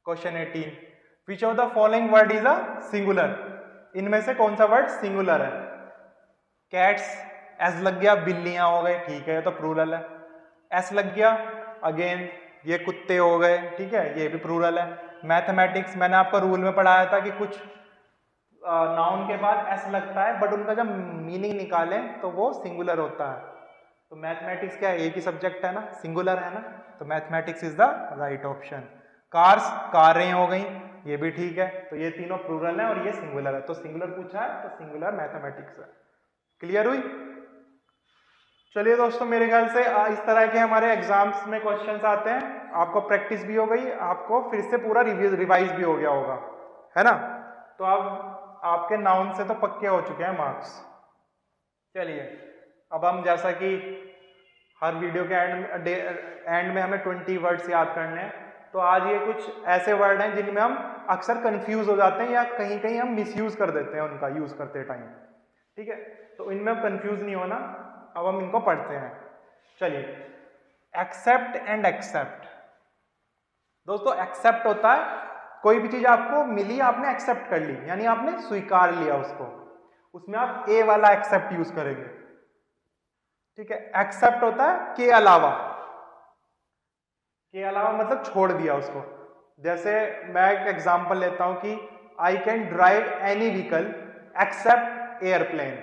question 18, which of the following word is a singular? इनमें से कौन सा वर्ड सिंगुलर है? कैट्स, एस लग गया, बिल्लियां हो गए, ठीक है, ये तो प्लूरल है। एस लग गया, अगेन ये कुत्ते हो गए, ठीक है, ये भी प्लूरल है। मैथमेटिक्स, मैंने आपको रूल में पढ़ाया था कि कुछ नाउन के बाद एस लगता है, बट उनका जब मीनिंग निकालें तो वो सिंगुलर होता है। तो मैथमेटिक्स क्या है? एक ही सब्जेक्ट है ना, सिंगुलर है ना, तो mathematics is the right option. Cars, कारें हो गई, ये भी ठीक है। तो ये तीनों प्लूरल है और ये सिंगुलर है, तो सिंगुलर पूछा है तो सिंगुलर मैथमेटिक्स है। क्लियर हुई? चलिए दोस्तों, मेरे ख्याल से इस तरह के हमारे एग्जाम्स में क्वेश्चंस आते हैं, आपको प्रैक्टिस भी हो गई, आपको फिर से पूरा रिवाइज भी हो गया होगा, है ना। तो अब आपके नाउन से तो पक्के हो चुके हैं मार्क्स। चलिए, अब हम जैसा कि हर वीडियो के एंड में हमें 20 वर्ड्स याद करने हैं, तो आज ये कुछ ऐसे वर्ड हैं जिनमें हम अक्सर कंफ्यूज हो जाते हैं या कहीं कहीं हम मिसयूज कर देते हैं उनका यूज करते टाइम, ठीक है। तो इनमें कंफ्यूज नहीं होना, अब हम इनको पढ़ते हैं। चलिए, एक्सेप्ट एंड एक्सेप्ट। दोस्तों, एक्सेप्ट होता है कोई भी चीज आपको मिली, आपने एक्सेप्ट कर ली, यानी आपने स्वीकार लिया उसको, उसमें आप ए वाला एक्सेप्ट यूज करेंगे, ठीक है। एक्सेप्ट होता है के अलावा, के अलावा मतलब छोड़ दिया उसको। जैसे मैं एक एग्जांपल लेता हूं कि I can drive any vehicle except airplane,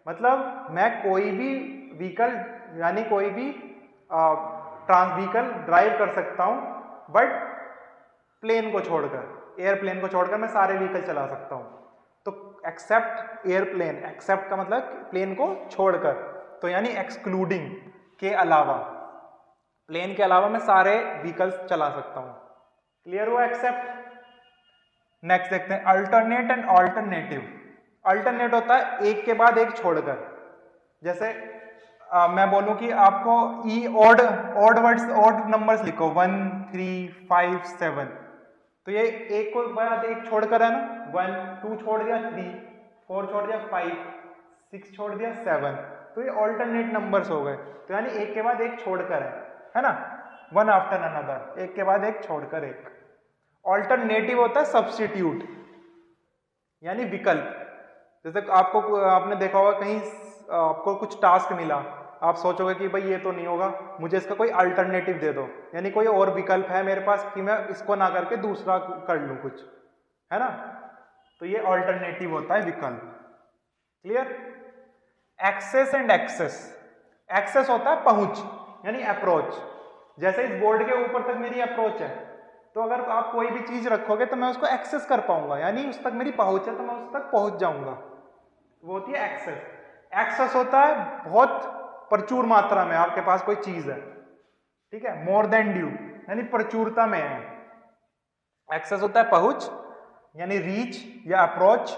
मतलब मैं कोई भी व्हीकल यानी कोई भी व्हीकल ड्राइव कर सकता हूं, बट प्लेन को छोड़कर, एयरप्लेन को छोड़कर मैं सारे व्हीकल चला सकता हूं। तो एक्सेप्ट एयरप्लेन, एक्सेप्ट का मतलब प्लेन को छोड़कर, तो यानी एक्सक्लूडिंग, के अलावा, प्लेन के अलावा मैं सारे व्हीकल्स चला सकता हूं। क्लियर हुआ एक्सेप्ट? नेक्स्ट देखते हैं अल्टरनेट एंड अल्टरनेटिव। अल्टरनेट होता है एक के बाद एक छोड़कर। जैसे मैं बोलूं कि आपको ऑड वर्ड्स, ऑड नंबर्स लिखो 1 3 5 7, तो ये एक को बाद एक छोड़कर है ना, 1 2 छोड़ दिया 3 4 छोड़ दिया 5 6 छोड़ दिया 7, तो ये ऑल्टरनेट नंबर्स हो गए। तो यानी एक के बाद एक छोड़कर है ना, वन आफ्टर अनदर, एक के बाद एक छोड़कर एक। ऑल्टरनेटिव होता है सब्स्टिट्यूट, यानी विकल्प। जैसे आपने देखा होगा कहीं आपको कुछ टास्क मिला, आप सोचोगे कि भाई ये तो नहीं होगा, मुझे इसका कोई अल्टरनेटिव दे दो, यानी कोई और विकल्प है मेरे पास कि मैं इसको ना करके दूसरा कर लूं कुछ, है ना। तो ये अल्टरनेटिव होता है विकल्प। Clear? Access and excess. Access होता है पहुंच, यानी अप्रोच। जैसे इस बोर्ड के ऊपर तक मेरी अप्रोच है, तो अगर आप कोई भी चीज रखोगे तो मैं उसको एक्सेस कर पाऊंगा, यानी उस तक मेरी पहुंच है तो मैं उस तक पहुंच जाऊंगा। वो होती है एक्सेस। एक्सेस होता है बहुत प्रचुर मात्रा में आपके पास कोई चीज है, ठीक है, मोर देन ड्यू, यानी प्रचुरता में है। एक्सेस होता है पहुंच, यानी रीच या अप्रोच,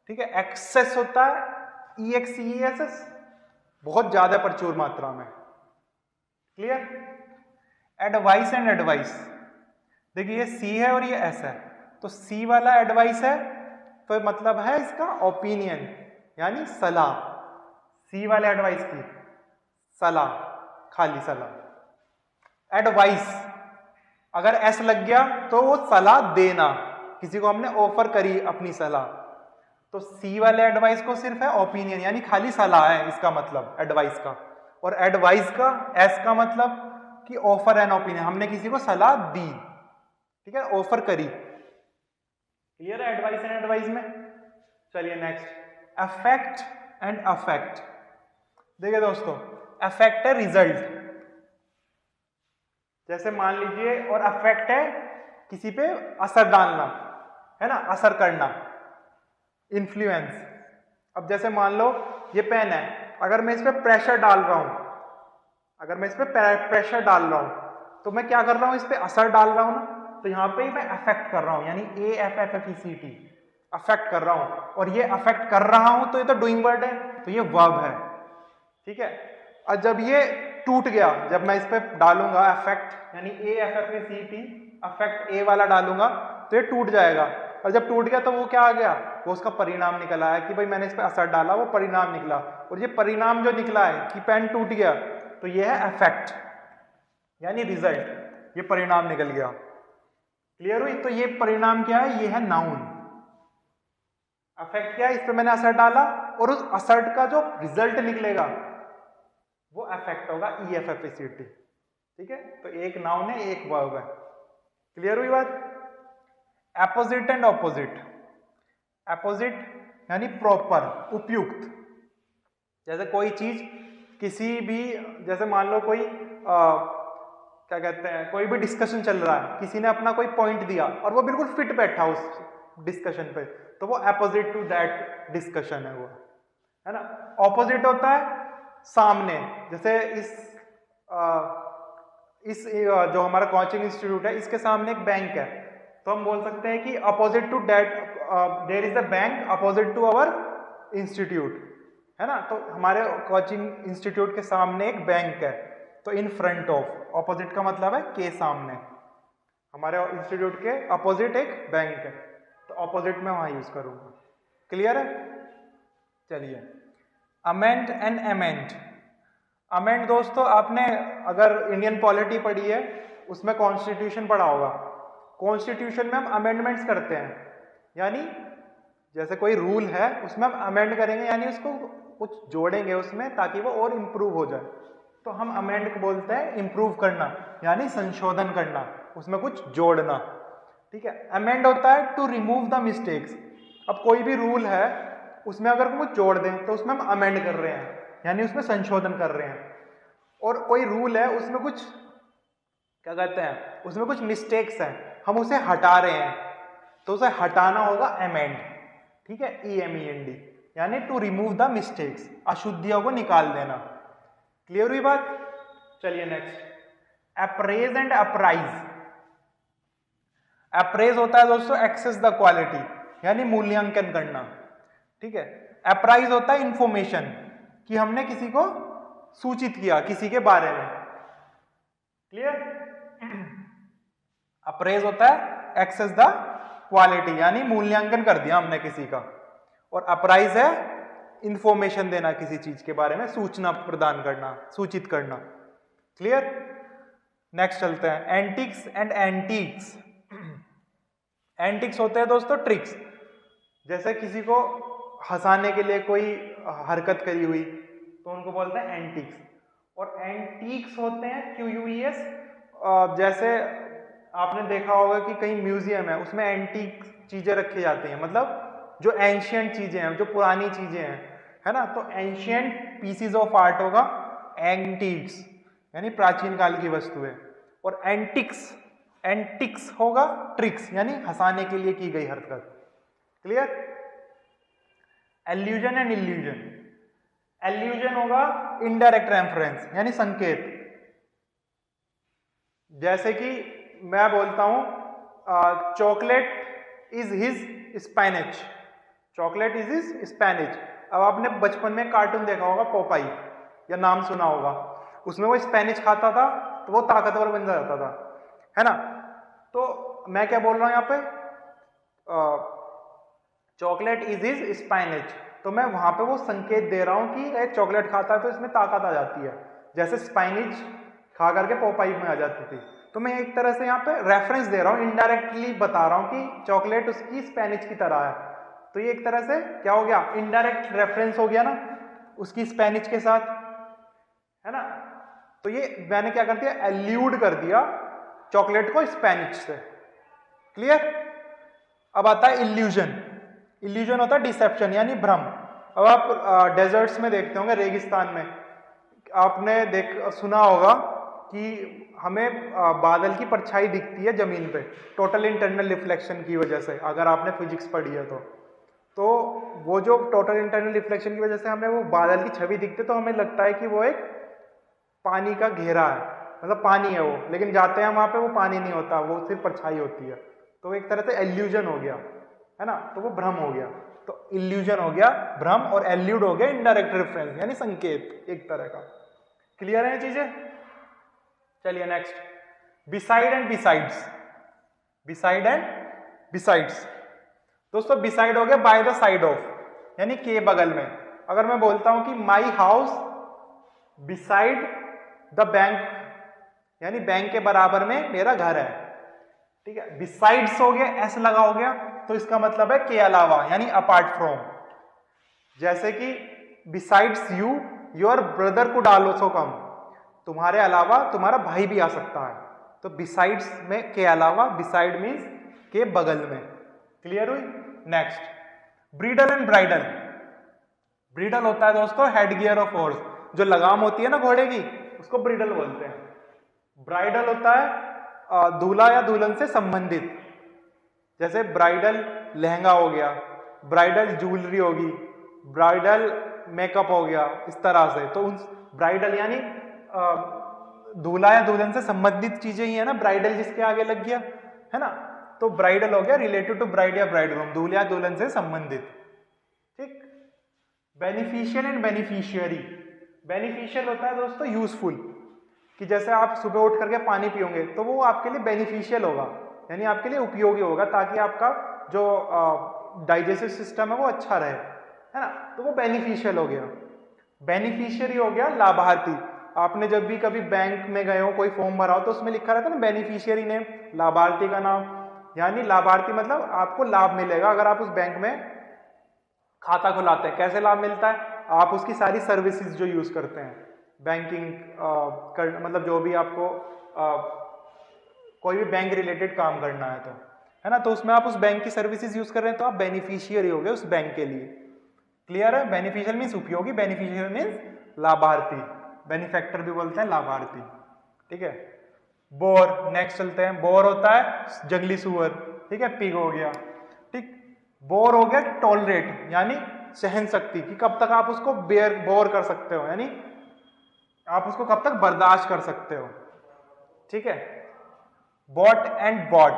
ठीक है। एक्सेस होता है EXESS, बहुत ज्यादा प्रचुर मात्रा में। क्लियर। एडवाइस एंड एडवाइस, देखिए ये C है और ये S है, तो C वाला एडवाइस है तो मतलब है इसका ओपिनियन, यानी सलाह। C वाले एडवाइस की सलाह, खाली सलाह। एडवाइस अगर S लग गया तो वो सलाह देना, किसी को हमने ऑफर करी अपनी सलाह, तो C वाले एडवाइस को सिर्फ है ओपिनियन, यानी खाली सलाह है इसका मतलब एडवाइस का। और एडवाइस का S का मतलब कि ऑफर एंड ओपिनियन, हमने किसी को सलाह दी, ठीक है, ऑफर करी। क्लियर है एडवाइस एंड एडवाइस में। चलिए नेक्स्ट, अफेक्ट एंड अफेक्ट। देखिए दोस्तों, अफेक्ट है रिजल्ट, जैसे मान लीजिए, और अफेक्ट है किसी पे असर डालना, है ना, असर करना, इन्फ्लुएंस। अब जैसे मान लो ये पेन है, अगर मैं इस पे प्रेशर डाल रहा हूं, अगर मैं इस पे प्रेशर डाल रहा हूं तो मैं क्या कर रहा हूं, इस पे असर डाल रहा हूं ना, तो यहां पे मैं अफेक्ट कर रहा हूं, यानी AFFECT, अफेक्ट कर रहा हूं। और ये अफेक्ट कर रहा हूं तो ये तो डूइंग वर्ड है, तो ये वर्ब है, ठीक है। और जब ये टूट गया, जब मैं इस पे डालूंगा अफेक्ट, यानी AFFECT, अफेक्ट A वाला डालूंगा तो ये टूट जाएगा। और जब टूट गया तो वो क्या आ गया, वो उसका परिणाम निकल आया कि भाई मैंने इस पे असर डाला, वो परिणाम निकला। और ये परिणाम जो निकला है कि पेन टूट गया, तो ये है अफेक्ट, यानी रिजल्ट, ये परिणाम निकल गया। क्लियर हुई। तो ये परिणाम क्या है, ये है नाउन। अफेक्ट क्या है, इस पे मैंने असर डाला और उस असर का जो रिजल्ट निकलेगा वो अफेक्ट होगा, EFFECT, ठीक है। तो एक नाउन है, एक वर्ब है। क्लियर हुई बात। Opposite and opposite. अपोजिट यानी प्रॉपर, उपयुक्त। जैसे कोई चीज किसी भी, जैसे मान लो कोई क्या कहते हैं, कोई भी डिस्कशन चल रहा है, किसी ने अपना कोई पॉइंट दिया और वो बिल्कुल फिट बैठा उस डिस्कशन पे, तो वो अपोजिट टू दैट डिस्कशन है, वो है ना। ऑपोजिट होता है सामने, जैसे इस जो हमारा कोचिंग इंस्टीट्यूट है, इसके सामने एक बैंक है, तो हम बोल सकते हैं कि opposite to that there is a bank opposite to our institute, है ना। तो हमारे कोचिंग इंस्टीट्यूट के सामने एक बैंक है, तो इन फ्रंट ऑफ, ऑपोजिट का मतलब है के सामने, हमारे इंस्टीट्यूट के अपोजिट एक बैंक है, तो ऑपोजिट में वहां यूज करूंगा। क्लियर है। चलिए, अमेंड एंड अमेंड। अमेंड दोस्तों, आपने अगर इंडियन पॉलिटी पढ़ी है उसमें कॉन्स्टिट्यूशन पढ़ा होगा। कॉन्स्टिट्यूशन में हम अमेंडमेंट्स करते हैं, यानी जैसे कोई रूल है उसमें हम अमेंड करेंगे, यानी उसको कुछ जोड़ेंगे उसमें ताकि वो और इम्प्रूव हो जाए, तो हम अमेंड को बोलते हैं इम्प्रूव करना, यानी संशोधन करना, उसमें कुछ जोड़ना, ठीक है। अमेंड होता है टू रिमूव द मिस्टेक्स। अब कोई भी रूल है उसमें अगर हम कुछ जोड़ दें तो उसमें हम अमेंड कर रहे हैं, यानी उसमें संशोधन कर रहे हैं। और कोई रूल है उसमें कुछ क्या कहते हैं, उसमें कुछ मिस्टेक्स हैं, हम उसे हटा रहे हैं, तो उसे हटाना होगा अमेंड, ठीक है, EMEND, यानी टू रिमूव द मिस्टेक्स, अशुद्धियों को निकाल देना। क्लियर हुई बात। चलिए next, apprise and apprise. Apprise होता है दोस्तों एक्सेस द क्वालिटी, यानी मूल्यांकन करना, ठीक है। अप्राइज होता है इंफॉर्मेशन, कि हमने किसी को सूचित किया किसी के बारे में। क्लियर। अप्रेज होता है एक्सेस द क्वालिटी, यानी मूल्यांकन कर दिया हमने किसी का, और अप्राइज है इंफॉर्मेशन देना किसी चीज के बारे में, सूचना प्रदान करना, सूचित करना। क्लियर। नेक्स्ट चलते हैं, एंटिक्स एंड एंटीक्स। एंटिक्स होते हैं दोस्तों ट्रिक्स, जैसे किसी को हंसाने के लिए कोई हरकत करी हुई तो उनको बोलते हैं एंटिक्स। और एंटीक्स होते हैं QUES, जैसे आपने देखा होगा कि कहीं म्यूजियम है उसमें एंटीक चीजें रखी जाती हैं, मतलब जो एंशियंट चीजें हैं, जो पुरानी चीजें हैं, है ना, तो एंशियंट पीसीज ऑफ आर्ट होगा एंटीक्स, यानी प्राचीन काल की वस्तु है। और एंटिक्स, एंटिक्स होगा ट्रिक्स यानी हंसाने के लिए की गई हरकत। Clear? Allusion and illusion, allusion होगा इनडायरेक्ट रेफरेंस यानी संकेत। जैसे कि मैं बोलता हूं chocolate is his spinach, chocolate is his spinach. अब आपने बचपन में कार्टून देखा होगा पोपाई, या नाम सुना होगा, उसमें वो स्पैनिच खाता था तो वो ताकतवर बन जाता था, है ना। तो मैं क्या बोल रहा हूं यहाँ पे, चॉकलेट इज इज स्पाइनेच, तो मैं वहां पे वो संकेत दे रहा हूं कि एक चॉकलेट खाता है तो इसमें ताकत आ जाती है, जैसे स्पाइनिच खा करके पोपाई में आ जाती थी। तो मैं एक तरह से यहाँ पे रेफरेंस दे रहा हूँ, इनडायरेक्टली बता रहा हूँ कि चॉकलेट उसकी स्पेनिच की तरह है। तो ये एक तरह से क्या हो गया, इनडायरेक्ट रेफरेंस हो गया ना उसकी स्पेनिच के साथ, है ना। तो ये मैंने क्या कर दिया, एल्यूड कर दिया चॉकलेट को स्पेनिच से। क्लियर? अब आता है इल्यूजन। इल्यूजन होता है डिसेप्शन यानी भ्रम। अब आप डेजर्ट्स में देखते होंगे, रेगिस्तान में आपने सुना होगा कि हमें बादल की परछाई दिखती है जमीन पे, टोटल इंटरनल रिफ्लेक्शन की वजह से, अगर आपने फिजिक्स पढ़ी है तो वो जो टोटल इंटरनल रिफ्लेक्शन की वजह से हमें वो बादल की छवि दिखती है, तो हमें लगता है कि वो एक पानी का घेरा है, मतलब पानी है वो, लेकिन जाते हैं वहां पे वो पानी नहीं होता, वो सिर्फ परछाई होती है। तो एक तरह से एल्यूजन हो गया, है ना, तो वो भ्रम हो गया। तो इल्यूजन हो गया भ्रम और एल्यूड हो गया इनडायरेक्ट रेफरेंस यानी संकेत एक तरह का। क्लियर है ये चीजें? चलिए next, beside and besides. Beside and besides, दोस्तों बिसाइड हो गया बाय द साइड ऑफ, यानी के बगल में। अगर मैं बोलता हूं कि my house beside the bank, यानी बैंक के बराबर में मेरा घर है, ठीक है। बिसाइड्स हो गया, एस लगा हो गया, तो इसका मतलब है के अलावा यानी अपार्ट फ्रॉम। जैसे कि besides you your brother could also come, तुम्हारे अलावा तुम्हारा भाई भी आ सकता है। तो बिसाइड्स में के अलावा, बिसाइड मीन्स के बगल में। क्लियर हुई? Next, bridle and bridal. Bridle होता है दोस्तों हेड गियर ऑफ हॉर्स, जो लगाम होती है ना घोड़े की, उसको ब्रीडल बोलते हैं। ब्राइडल होता है दूल्हा या दुल्हन से संबंधित, जैसे ब्राइडल लहंगा हो गया, ब्राइडल ज्वेलरी होगी, ब्राइडल मेकअप हो गया, इस तरह से। तो उन ब्राइडल यानी दूल्हा या दुल्हन से संबंधित चीजें ही है ना, ब्राइडल जिसके आगे लग गया, है ना। तो ब्राइडल हो गया रिलेटेड टू ब्राइड या ब्राइडग्रूम, दूल्हे या दुल्हन से संबंधित, ठीक। Beneficial and beneficiary. बेनिफिशियल होता है दोस्तों यूजफुल, कि जैसे आप सुबह उठ करके पानी पियोगे तो वो आपके लिए बेनिफिशियल होगा, यानी आपके लिए उपयोगी होगा, ताकि आपका जो डाइजेस्टिव सिस्टम है वो अच्छा रहे, है ना। तो वो बेनिफिशियल हो गया। बेनिफिशियरी हो गया लाभार्थी। आपने जब भी कभी बैंक में गए हो, कोई फॉर्म भरा हो, तो उसमें लिखा रहता है ना बेनिफिशियरी नेम, लाभार्थी का नाम, यानी लाभार्थी मतलब आपको लाभ मिलेगा अगर आप उस बैंक में खाता खुलाते हैं। कैसे लाभ मिलता है? आप उसकी सारी सर्विसेज जो यूज करते हैं, बैंकिंग मतलब जो भी आपको कोई भी बैंक रिलेटेड काम करना है तो, है ना, तो उसमें आप उस बैंक की सर्विसेज यूज कर रहे हैं, तो आप बेनिफिशियरी हो गए उस बैंक के लिए। क्लियर है? बेनिफिशियल मीन्स उपयोगी, बेनिफिशियल मीन्स लाभार्थी, बेनिफैक्टर भी बोलते हैं लाभार्थी, ठीक है। बोर, नेक्स्ट चलते हैं। बोर होता है जंगली सुअर, ठीक है, पिग हो गया, ठीक। बोर हो गया टॉलरेट, यानी सहन शक्ति, कि कब तक आप उसको बोर कर सकते हो, यानी आप उसको कब तक बर्दाश्त कर सकते हो, ठीक है। Bot and bought.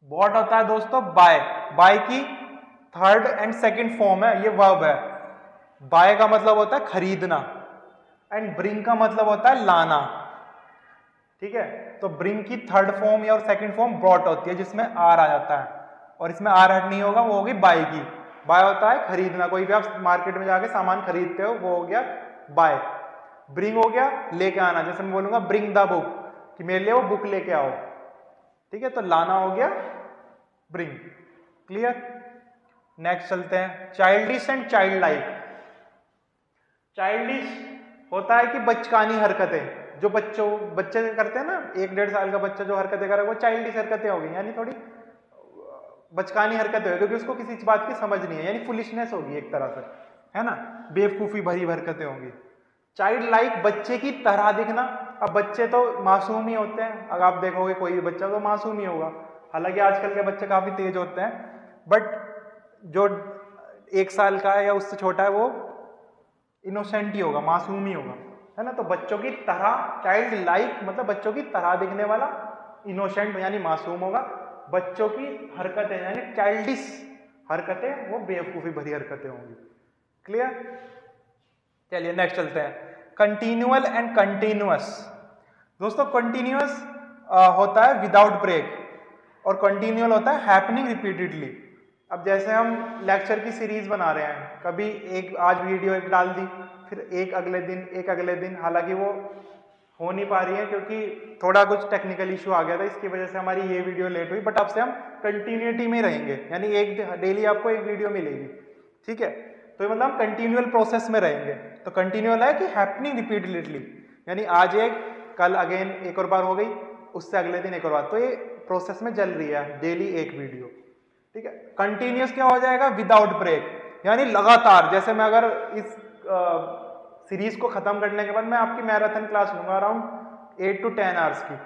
बॉट होता है दोस्तों बाय, बाय की थर्ड एंड सेकंड फॉर्म है, ये वर्ब है। बाय का मतलब होता है खरीदना, एंड ब्रिंग का मतलब होता है लाना, ठीक है। तो ब्रिंग की थर्ड फॉर्म या सेकंड फॉर्म ब्रॉट होती है, जिसमें आर आ जाता है, और इसमें आर हट नहीं होगा, वो होगी बाय की। बाय होता है खरीदना, कोई भी आप मार्केट में जाके सामान खरीदते हो, वो हो गया बाय। ब्रिंग हो गया लेके आना, जैसे मैं बोलूंगा ब्रिंग द बुक, कि मेरे लिए वो बुक लेके आओ, ठीक है। तो लाना हो गया ब्रिंग। क्लियर? नेक्स्ट चलते हैं, childish and child like. Childish होता है कि बचकानी हरकतें, जो बच्चे करते हैं ना, 1-1.5 साल का बच्चा जो हरकतें करे, वो चाइल्डिश हरकतें होगी, यानी थोड़ी बचकानी हरकतें होगी, क्योंकि उसको किसी बात की समझ नहीं है, यानी फुलिशनेस होगी एक तरह से, है ना, बेवकूफी भरी हरकतें होंगी। चाइल्ड लाइक बच्चे की तरह दिखना। अब बच्चे तो मासूम ही होते हैं, अगर आप देखोगे कोई भी बच्चा तो मासूम ही होगा, हालांकि आजकल के बच्चे काफी तेज होते हैं, बट जो 1 साल का है या उससे छोटा है वो इनोसेंट ही होगा, मासूम ही होगा, है ना। तो बच्चों की तरह, चाइल्ड लाइक मतलब बच्चों की तरह दिखने वाला, इनोसेंट यानी मासूम होगा, बच्चों की हरकतें यानी चाइल्डिश हरकतें वो बेवकूफी भरी हरकतें होंगी। क्लियर? चलिए नेक्स्ट चलते हैं, कंटिन्यूअल एंड कंटिन्यूअस। दोस्तों कंटिन्यूअस होता है विदाउट ब्रेक और कंटिन्यूअल होता है हैपनिंग रिपीटेडली। अब जैसे हम लेक्चर की सीरीज बना रहे हैं, कभी एक आज वीडियो एक डाल दी, फिर एक अगले दिन, हालांकि वो हो नहीं पा रही है क्योंकि थोड़ा कुछ टेक्निकल इशू आ गया था, इसकी वजह से हमारी ये वीडियो लेट हुई, बट अब से हम कंटिन्यूटी में रहेंगे, यानी एक डेली आपको एक वीडियो मिलेगी, ठीक है। तो ये मतलब हम कंटिन्यूअल प्रोसेस में रहेंगे। तो कंटिन्यूअल है कि हैपनिंग रिपीटेडली, यानी आज एक, कल अगेन एक और बार हो गई, उससे अगले दिन एक और बार, तो ये प्रोसेस में चल रही है डेली एक वीडियो, ठीक है। कंटिन्यूअस क्या हो जाएगा? विदाउट ब्रेक, यानी लगातार। जैसे मैं अगर इस सीरीज को खत्म करने के बाद मैं आपकी मैराथन क्लास लूंगा अराउंड 8 to 10 आवर्स की,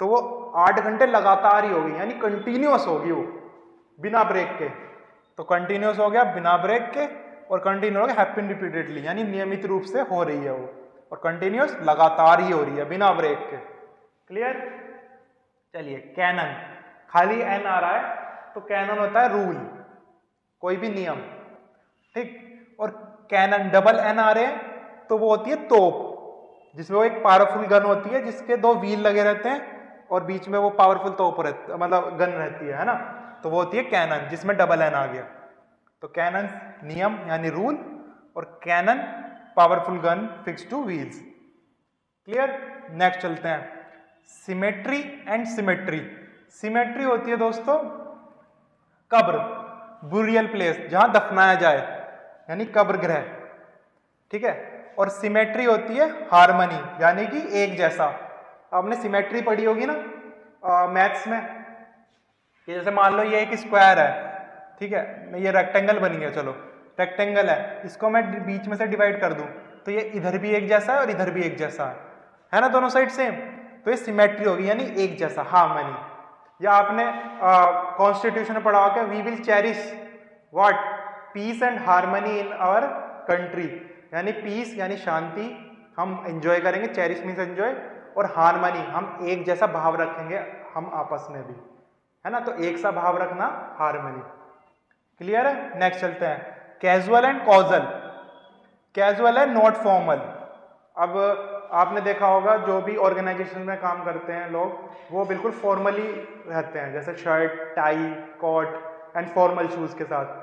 तो वो 8 घंटे लगातार ही होगी, यानी कंटिन्यूअस होगी वो, बिना ब्रेक के। तो कंटिन्यूअस हो गया बिना ब्रेक के, और कंटिन्यू हो गया हैपन रिपीटेडली, यानी नियमित रूप से हो रही है वो, और कंटिन्यूअस लगातार ही हो रही है बिना ब्रेक के। क्लियर? चलिए कैनन, खाली एन आ रहा है तो कैनन होता है रूल, कोई भी नियम, ठीक। और कैनन डबल एन आ रहे हैं तो वो होती है तोप, जिसमें वो एक पावरफुल गन होती है जिसके 2 व्हील लगे रहते हैं और बीच में वो पावरफुल तोप रहती, मतलब गन रहती है ना, तो वो होती है कैनन, जिसमें डबल एन आ गया। तो कैनन नियम यानी रूल, और canon powerful gun fix to wheels. Clear? Next चलते हैं, सिमेट्री एंड सिमेट्री। सिमेट्री होती है दोस्तों कब्र, बुरियल प्लेस, जहां दफनाया जाए, यानी कब्र गृह, ठीक है। और सिमेट्री होती है हार्मनी, यानी कि एक जैसा। आपने सिमेट्री पढ़ी होगी ना मैथ्स में, कि जैसे मान लो ये एक स्क्वायर है, ठीक है, ये रेक्टेंगल बन गया, चलो रेक्टेंगल है, इसको मैं बीच में से डिवाइड कर दूं तो ये इधर भी एक जैसा है और इधर भी एक जैसा है ना, दोनों साइड सेम, तो ये सिमेट्री होगी, यानी एक जैसा, हार्मनी। या आपने कॉन्स्टिट्यूशन में पढ़ा होगा, we will cherish what, peace and harmony in our country, यानी पीस यानी शांति हम एंजॉय करेंगे, चेरिश मीन्स एंजॉय, और हार्मनी हम एक जैसा भाव रखेंगे हम आपस में भी, है ना, तो एक सा भाव रखना हार्मनी। क्लियर है? नेक्स्ट चलते हैं, कैजुअल एंड कॉजल। कैजुअल है नॉट फॉर्मल। अब आपने देखा होगा जो भी ऑर्गेनाइजेशन में काम करते हैं लोग, वो बिल्कुल फॉर्मली रहते हैं, जैसे shirt, tie, coat and formal shoes के साथ।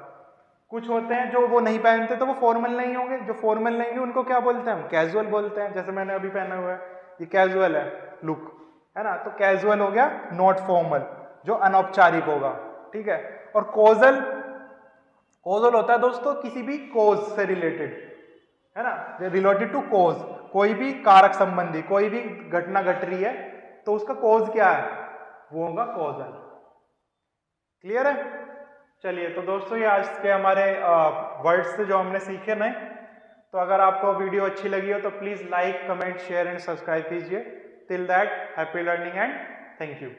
कुछ होते हैं जो वो नहीं पहनते तो वो फॉर्मल नहीं होंगे, जो फॉर्मल नहीं होंगे उनको क्या बोलते हैं हम? कैजुअल बोलते हैं। जैसे मैंने अभी पहना हुआ है, ये कैजुअल है लुक, है ना, तो कैजुअल हो गया नॉट फॉर्मल, जो अनौपचारिक होगा, ठीक है। और कॉजल, कॉजल होता है दोस्तों किसी भी कोज से रिलेटेड, है ना, रिलेटेड टू कोज, कोई भी कारक संबंधी, कोई भी घटना घट रही है तो उसका कोज क्या है, वो होगा कॉजल। क्लियर है? चलिए, तो दोस्तों ये आज के हमारे वर्ड्स से जो हमने सीखे नए, तो अगर आपको वीडियो अच्छी लगी हो तो please like, comment, share and subscribe कीजिए। Till that, happy learning and thank you.